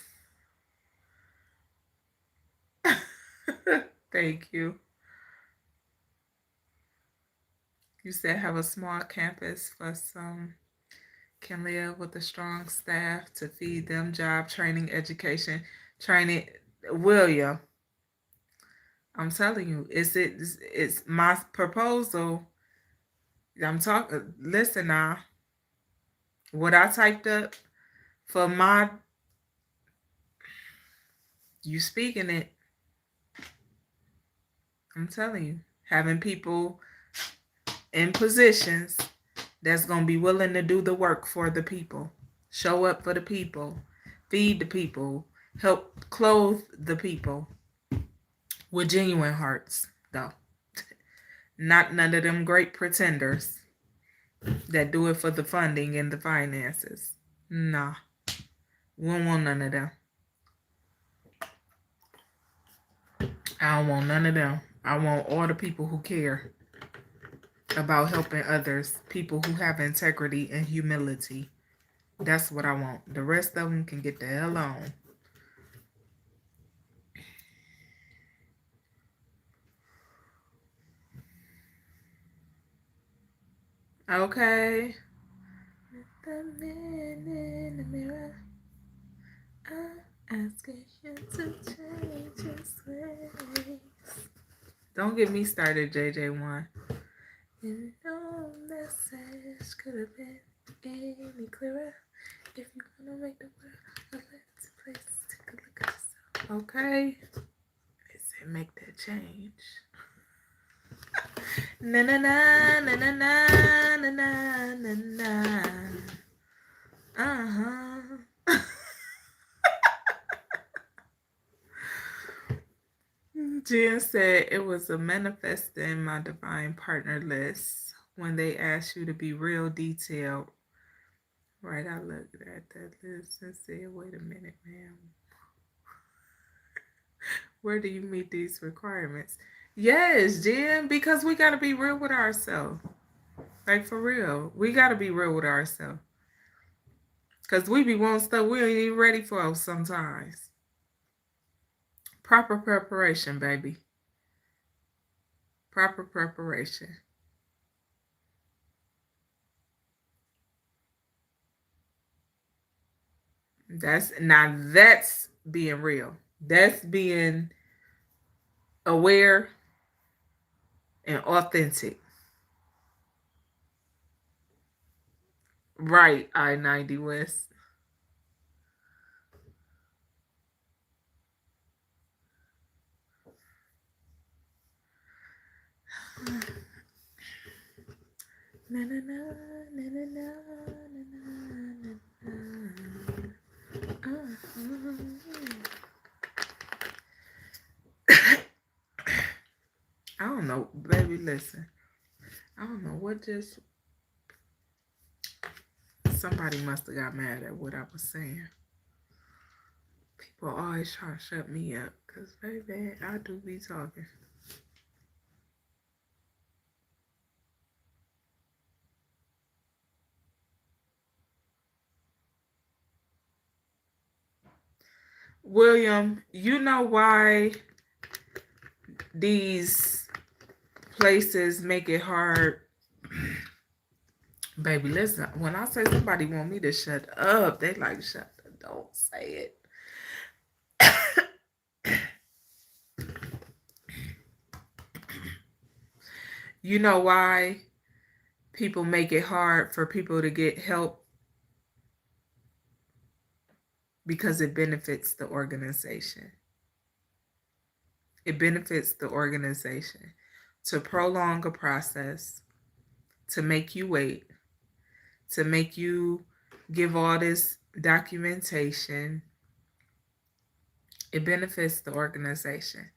Thank you. You said have a small campus for some can live with a strong staff to feed them job training, education, training. William, I'm telling you, it's my proposal. I'm talking. Listen now, what I typed up for my, you speaking it. I'm telling you, having people in positions that's gonna be willing to do the work for the people, show up for the people, feed the people, help clothe the people with genuine hearts, though. Not none of them great pretenders that do it for the funding and the finances. Nah, we don't want none of them. I don't want none of them. I want all the people who care about helping others, people who have integrity and humility. That's what I want. The rest of them can get the hell on. Okay. The man in the mirror, I'm asking you to change your ways. Don't get me started, JJ1. And no message could have been any clearer. If you're gonna make the world a better place, take a look at yourself. Okay? It said make that change. Na na na na na na na na na na. Uh-huh. Jen said it was a manifesting my divine partner list when they asked you to be real detailed. Right, I looked at that list and said, wait a minute, ma'am. Where do you meet these requirements? Yes, Jen, because we got to be real with ourselves. Like, for real. We got to be real with ourselves. Because we be wanting stuff we ain't even ready for sometimes. Proper preparation, baby. Proper preparation. That's being real. That's being aware and authentic. Right, I-90 West. Na na na na na na na na na. I don't know, baby. Listen, I don't know what just. Somebody must have got mad at what I was saying. People always try to shut me up, cause baby, I do be talking. William, you know why these places make it hard Baby, listen, when I say somebody want me to shut up, they like, don't say it. You know why people make it hard for people to get help? Because it benefits the organization. It benefits the organization to prolong a process, to make you wait, to make you give all this documentation. It benefits the organization.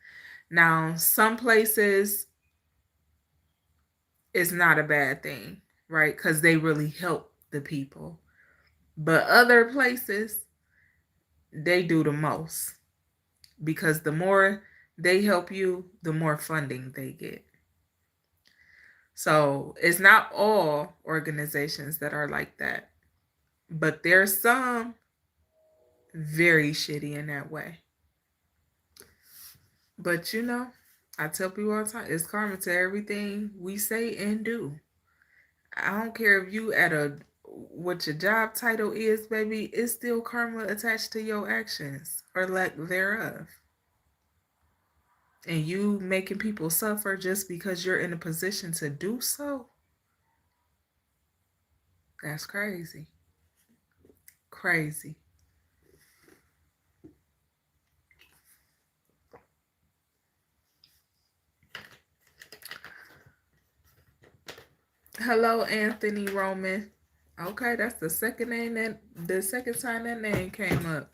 Now, some places it's not a bad thing, right? Because they really help the people. But other places, they do the most. Because the more they help you, the more funding they get. So it's not all organizations that are like that. But there's some very shitty in that way. But you know, I tell people all the time, it's karma to everything we say and do. I don't care if you at a what your job title is, baby, it's still karma attached to your actions or lack thereof. And you making people suffer just because you're in a position to do so, that's crazy. Crazy. Hello, Anthony Roman. Okay, that's the second time that name came up.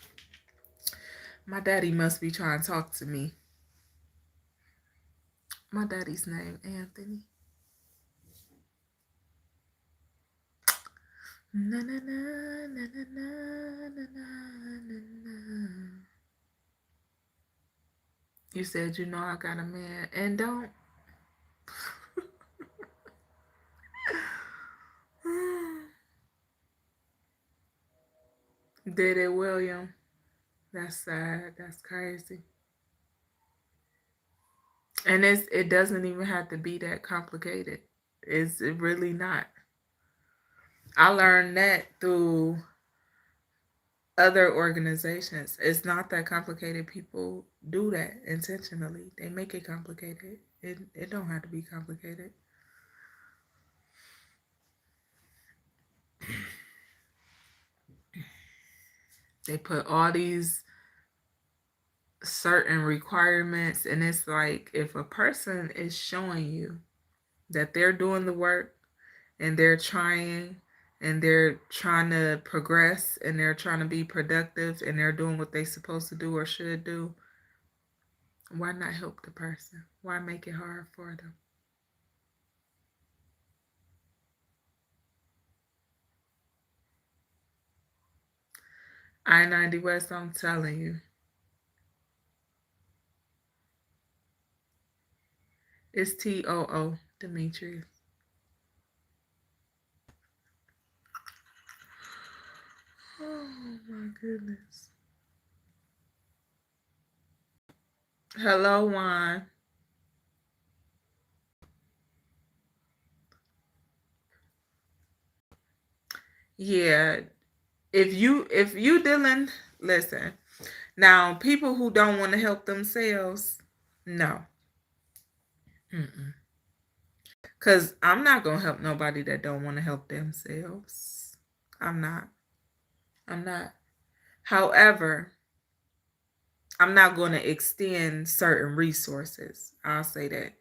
My daddy must be trying to talk to me. My daddy's name, Anthony. Na na na na na na na na na. You said you know I got a man and don't. Did it, William? That's sad. That's crazy. And it doesn't even have to be that complicated. It's really not. I learned that through other organizations. It's not that complicated. People do that intentionally. They make it complicated. It don't have to be complicated. They put all these certain requirements, and it's like if a person is showing you that they're doing the work and they're trying to progress and they're trying to be productive and they're doing what they're supposed to do or should do, why not help the person? Why make it hard for them? I-90 West, I'm telling you. It's TOO, Demetrius. Oh my goodness. Hello, Juan. Yeah. If you dealing, listen. Now, people who don't want to help themselves, no. Cause I'm not gonna help nobody that don't want to help themselves. I'm not. I'm not. However, I'm not going to extend certain resources. I'll say that.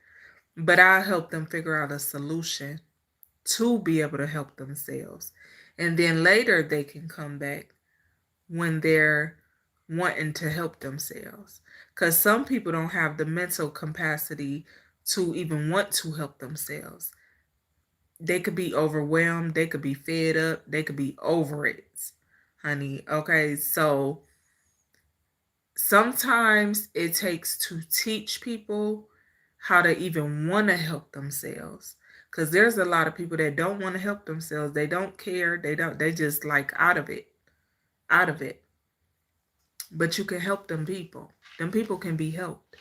But I'll help them figure out a solution to be able to help themselves. And then later they can come back when they're wanting to help themselves. Because some people don't have the mental capacity to even want to help themselves. They could be overwhelmed, they could be fed up, they could be over it, honey. Okay, so sometimes it takes to teach people how to even want to help themselves, because there's a lot of people that don't want to help themselves. They don't care. They just like out of it. But you can help them people. Them people can be helped.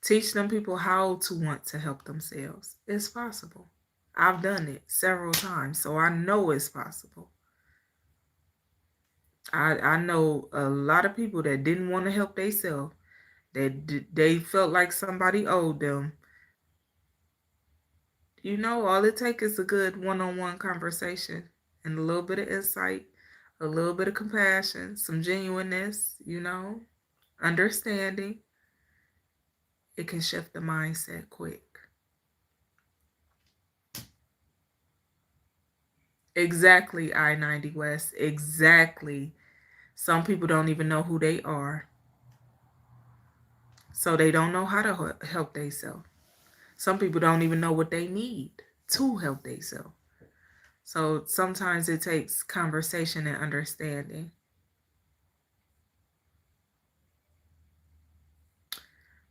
Teach them people how to want to help themselves. It's possible. I've done it several times, so I know it's possible. I know a lot of people that didn't want to help themselves, that they felt like somebody owed them. You know, all it takes is a good one-on-one conversation and a little bit of insight, a little bit of compassion, some genuineness, understanding. It can shift the mindset quick. Exactly, I-90 West. Exactly. Some people don't even know who they are. So they don't know how to help themselves. Some people don't even know what they need to help themselves. So sometimes it takes conversation and understanding.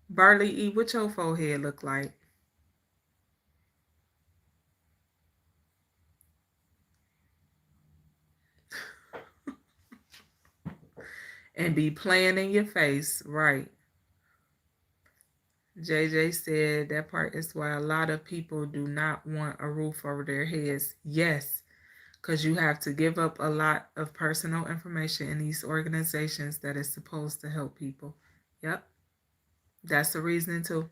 Barley E, what your forehead look like? And be playing in your face, right? JJ said that part is why a lot of people do not want a roof over their heads. Yes, because you have to give up a lot of personal information in these organizations that is supposed to help people. Yep, that's the reasoning too.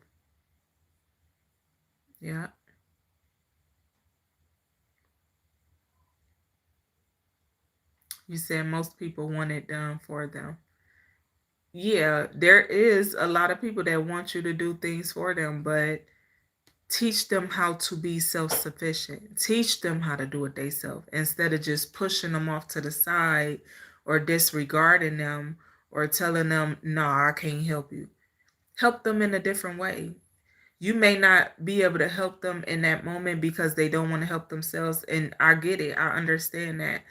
Yeah. You said most people want it done for them. Yeah, there is a lot of people that want you to do things for them, but teach them how to be self-sufficient. Teach them how to do it themselves instead of just pushing them off to the side or disregarding them or telling them, no, I can't help you. Help them in a different way. You may not be able to help them in that moment because they don't want to help themselves. And I get it. I understand that.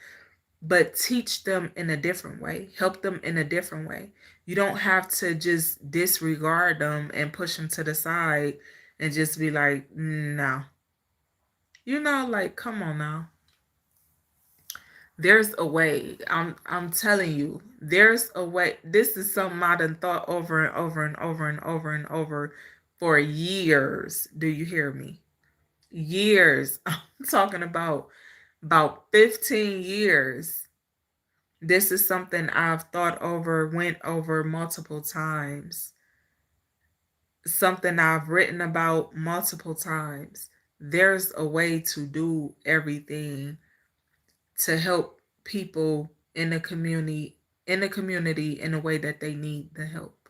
But teach them in a different way. Help them in a different way. You don't have to just disregard them and push them to the side and just be like, no. Like, come on now. There's a way. I'm telling you, there's a way. This is something I done thought over and over and over and over and over for years. Do you hear me? Years. I'm talking about 15 years. This is something I've thought over, went over multiple times. Something I've written about multiple times. There's a way to do everything to help people in the community in a way that they need the help.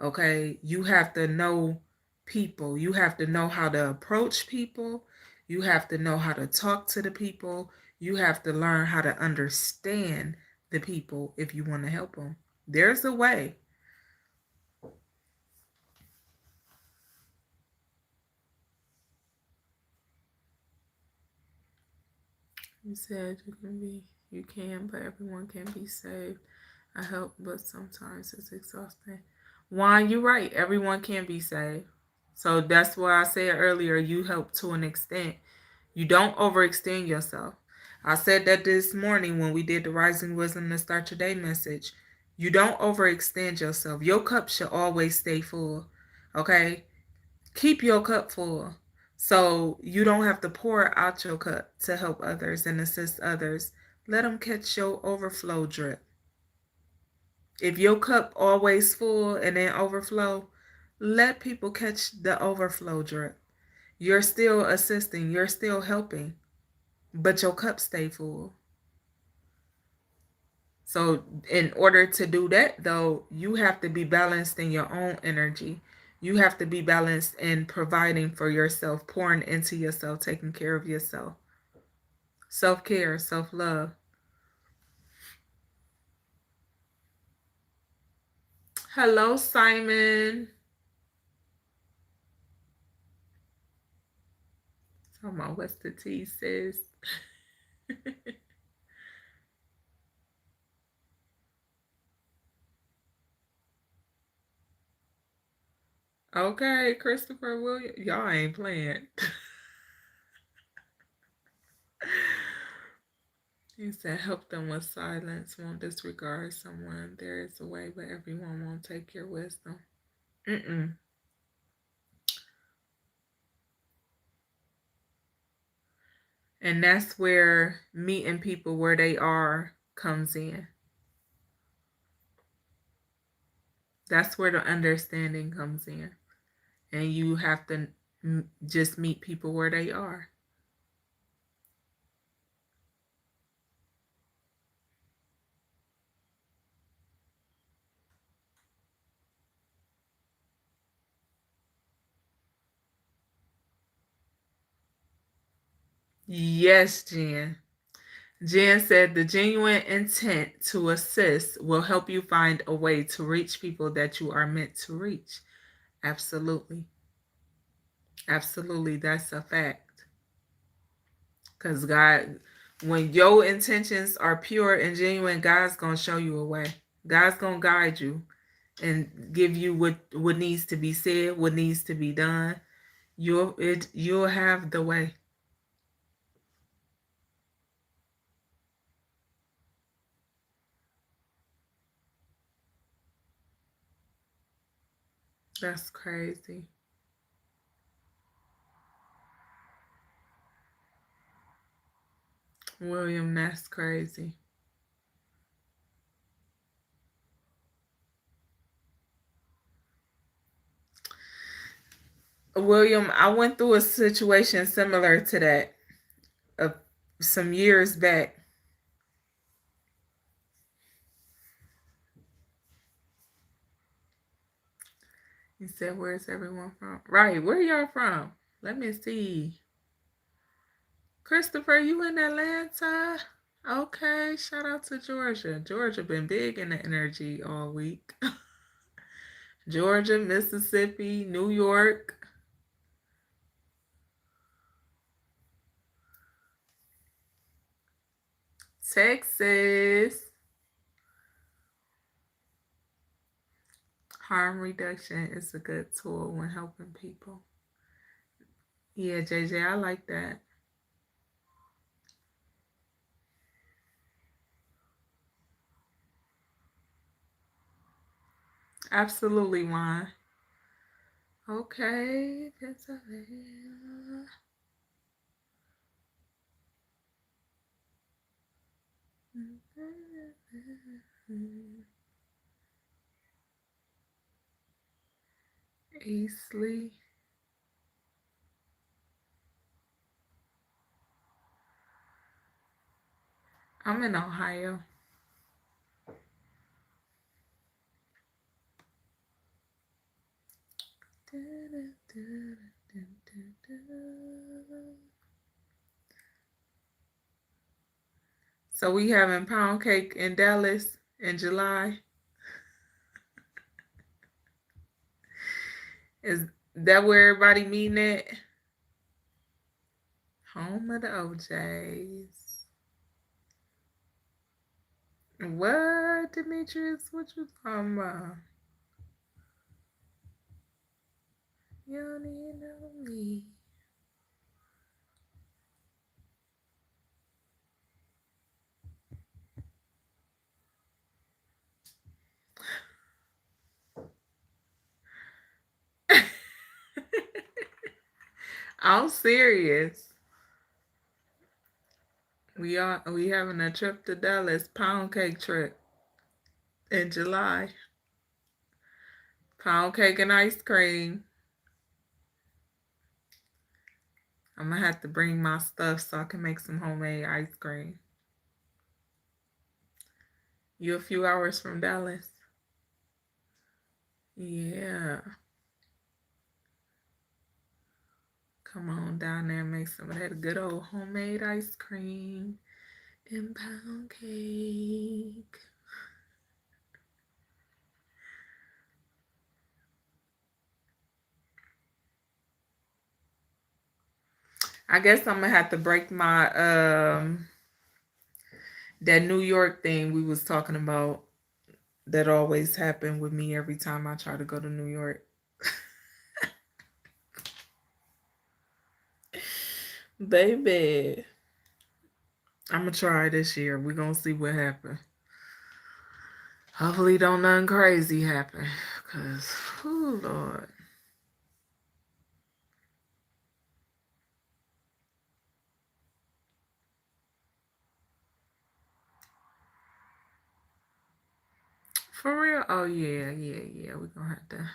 Okay? You have to know people. You have to know how to approach people. You have to know how to talk to the people. You have to learn how to understand the people if you want to help them. There's a way. You said you can, but everyone can be saved. I help, but sometimes it's exhausting. Juan, you're right. Everyone can be saved. So that's why I said earlier, you help to an extent. You don't overextend yourself. I said that this morning when we did the Rising Wisdom to Start Your Day message. You don't overextend yourself. Your cup should always stay full. Okay? Keep your cup full. So you don't have to pour out your cup to help others and assist others. Let them catch your overflow drip. If your cup always full and then overflow, let people catch the overflow drip. You're still assisting, you're still helping, but your cup stay full. So in order to do that though, you have to be balanced in your own energy. You have to be balanced in providing for yourself, pouring into yourself, taking care of yourself. Self-care, self-love. Hello, Simon. Talking about what's the tea, sis? Okay, Christopher Williams. Y'all ain't playing. He said, help them with silence, won't disregard someone. There is a way, but everyone won't take your wisdom. Mm-mm. And that's where meeting people where they are comes in. That's where the understanding comes in. And you have to just meet people where they are. Yes, Jen. Jen said the genuine intent to assist will help you find a way to reach people that you are meant to reach. Absolutely. Absolutely. That's a fact. Because God, when your intentions are pure and genuine, God's going to show you a way. God's going to guide you and give you what needs to be said, what needs to be done. You'll have the way. That's crazy. William, that's crazy. William, I went through a situation similar to that some years back. He said, "Where's everyone from?" Right, where y'all from? Let me see. Christopher, you in Atlanta? Okay, shout out to Georgia. Georgia been big in the energy all week. Georgia, Mississippi, New York, Texas. Harm reduction is a good tool when helping people. Yeah, JJ, I like that. Absolutely, Juan. Okay, Pennsylvania. Eastleigh. I'm in Ohio. So we having pound cake in Dallas in July. Is that where everybody meeting at? Home of the OJs. What, Demetrius? What you talking about? You don't even know me. I'm serious. We having a trip to Dallas, pound cake trip in July. Pound cake and ice cream. I'm gonna have to bring my stuff so I can make some homemade ice cream. You a few hours from Dallas? Yeah. Come on down there and make some of that good old homemade ice cream and pound cake. I guess I'm gonna have to break my that New York thing we was talking about that always happened with me every time I try to go to New York. Baby, I'm gonna try this year. We're gonna see what happens. Hopefully don't nothing crazy happen. Cause oh Lord. For real? Oh yeah. We're gonna have to.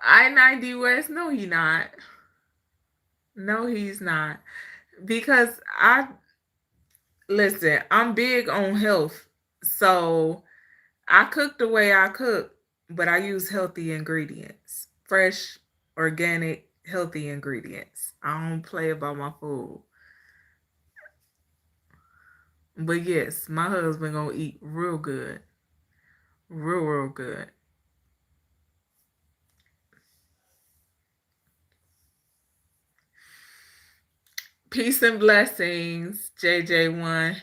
I-90 West? No, he not. No, he's not. Because listen, I'm big on health. So I cook the way I cook, but I use healthy ingredients. Fresh, organic, healthy ingredients. I don't play about my food. But yes, my husband gonna eat real good. Real good. Peace and blessings, JJ1.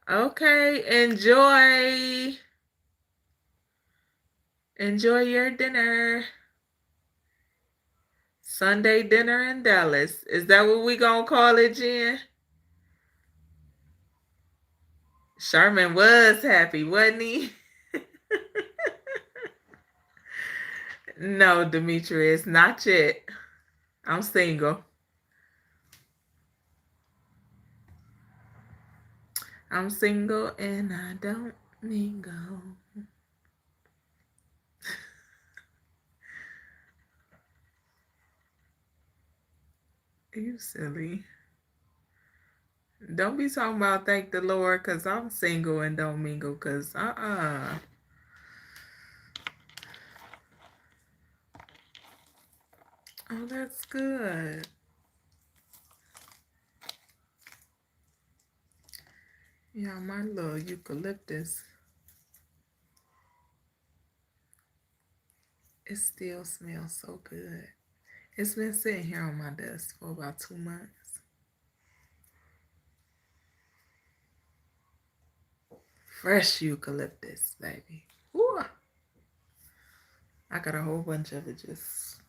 Okay, enjoy. Enjoy your dinner. Sunday dinner in Dallas. Is that what we gonna call it, Jen? Sherman was happy, wasn't he? No, Demetrius, not yet. I'm single. I'm single and I don't mingle. You silly. Don't be talking about thank the Lord because I'm single and don't mingle because Oh, that's good. Yeah, my little eucalyptus. It still smells so good. It's been sitting here on my desk for about 2 months. Fresh eucalyptus, baby. Ooh. I got a whole bunch of it just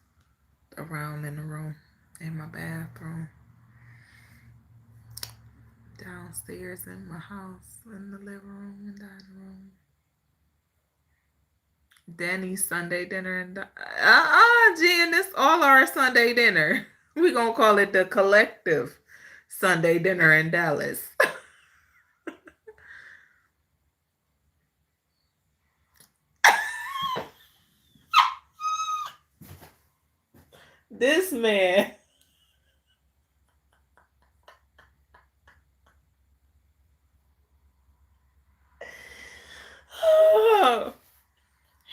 around in the room, in my bathroom, downstairs in my house, in the living room and dining room. Dani's Sunday dinner and Jen, this all our Sunday dinner. We gonna call it the collective Sunday dinner in Dallas. This man.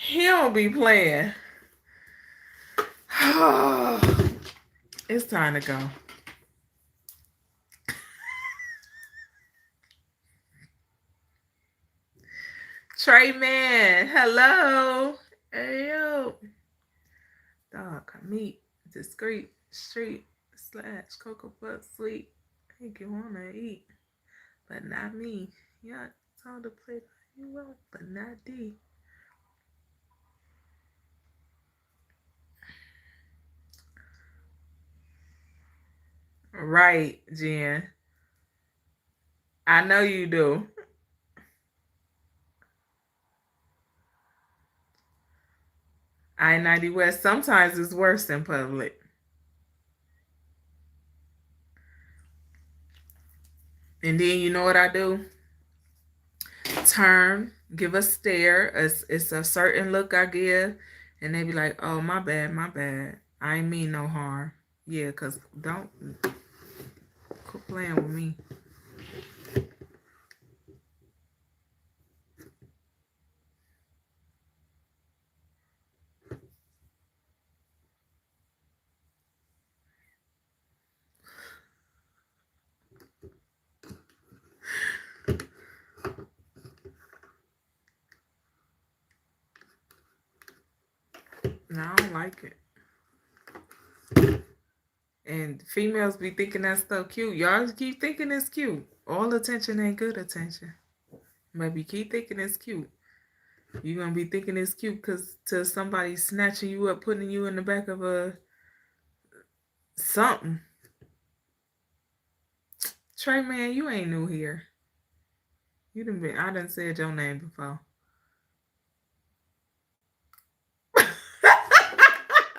He don't be playing. It's time to go. Trey Man, hello. Hey yo. Dog, meat, discreet, street, slash, cocoa puff, sweet. Think you wanna eat, but not me. Yeah, it's all the plate you want, but not D. Right, Jen. I know you do. I-90 West sometimes is worse in public. And then you know what I do? Turn, give a stare. It's a certain look I give. And they be like, oh, my bad. I ain't mean no harm. Yeah, because don't quit playing with me. No, I don't like it. And females be thinking that stuff cute. Y'all keep thinking it's cute. All attention ain't good attention. Maybe keep thinking it's cute. You're going to be thinking it's cute because to somebody snatching you up, putting you in the back of a something. Trey, man, you ain't new here. I done said your name before.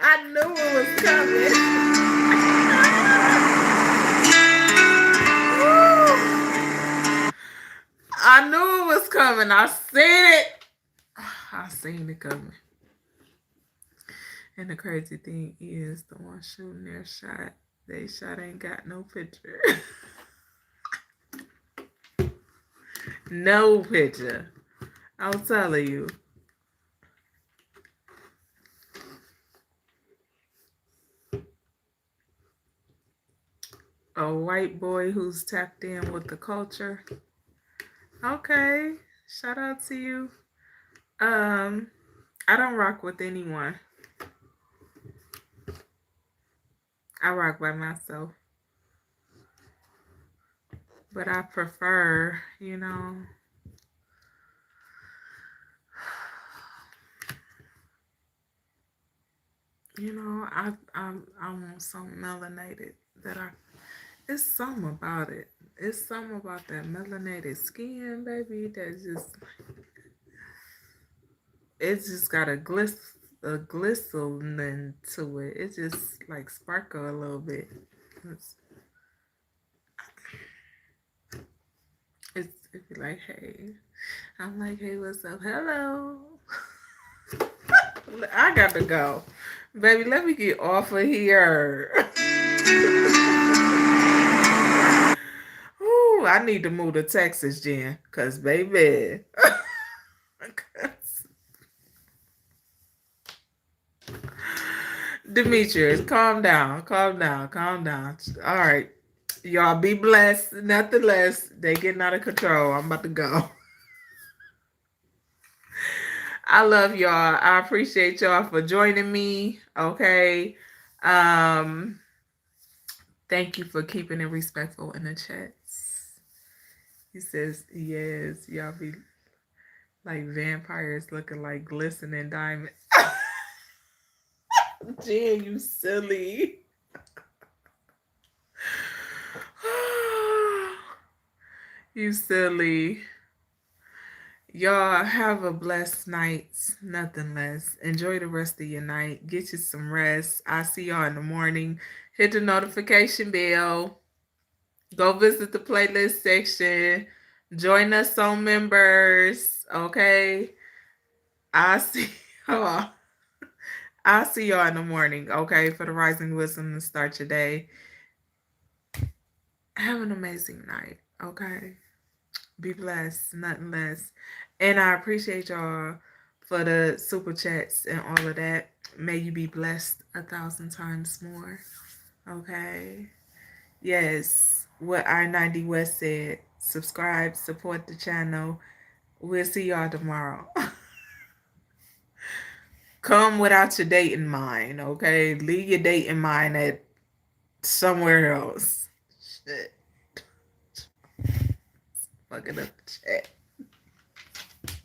I knew it was coming. was coming. I seen it. I seen it coming. And the crazy thing is, the one shooting their shot, they shot ain't got no picture. No picture. I'll tell you. A white boy who's tapped in with the culture. Okay. Shout out to you. I don't rock with anyone. I rock by myself. But I prefer, I want something melanated that I. It's something about it. It's something about that melanated skin, baby. It's just got a glistening to it. It just like sparkle a little bit. It's it be like, hey, I'm like, hey, what's up? Hello. I got to go, baby. Let me get off of here. Ooh, I need to move to Texas, Jen, cause baby. Demetrius, calm down, calm down, calm down. All right. Y'all be blessed. Nothing less. They getting out of control. I'm about to go. I love y'all. I appreciate y'all for joining me. Okay. Thank you for keeping it respectful in the chats. He says, yes, y'all be like vampires looking like glistening diamonds. Jen, you silly. You silly. Y'all have a blessed night. Nothing less. Enjoy the rest of your night. Get you some rest. I'll see y'all in the morning. Hit the notification bell. Go visit the playlist section. Join us on members. Okay. I'll see y'all. I'll see y'all in the morning. Okay. For the rising wisdom to start your day. Have an amazing night. Okay. Be blessed, nothing less. And I appreciate y'all for the super chats and all of that. May you be blessed 1,000 times more. Okay. Yes. What I-90 West said. Subscribe, support the channel. We'll see y'all tomorrow. Come without your date in mind, okay? Leave your date in mind at somewhere else. Shit. Fucking up the chat.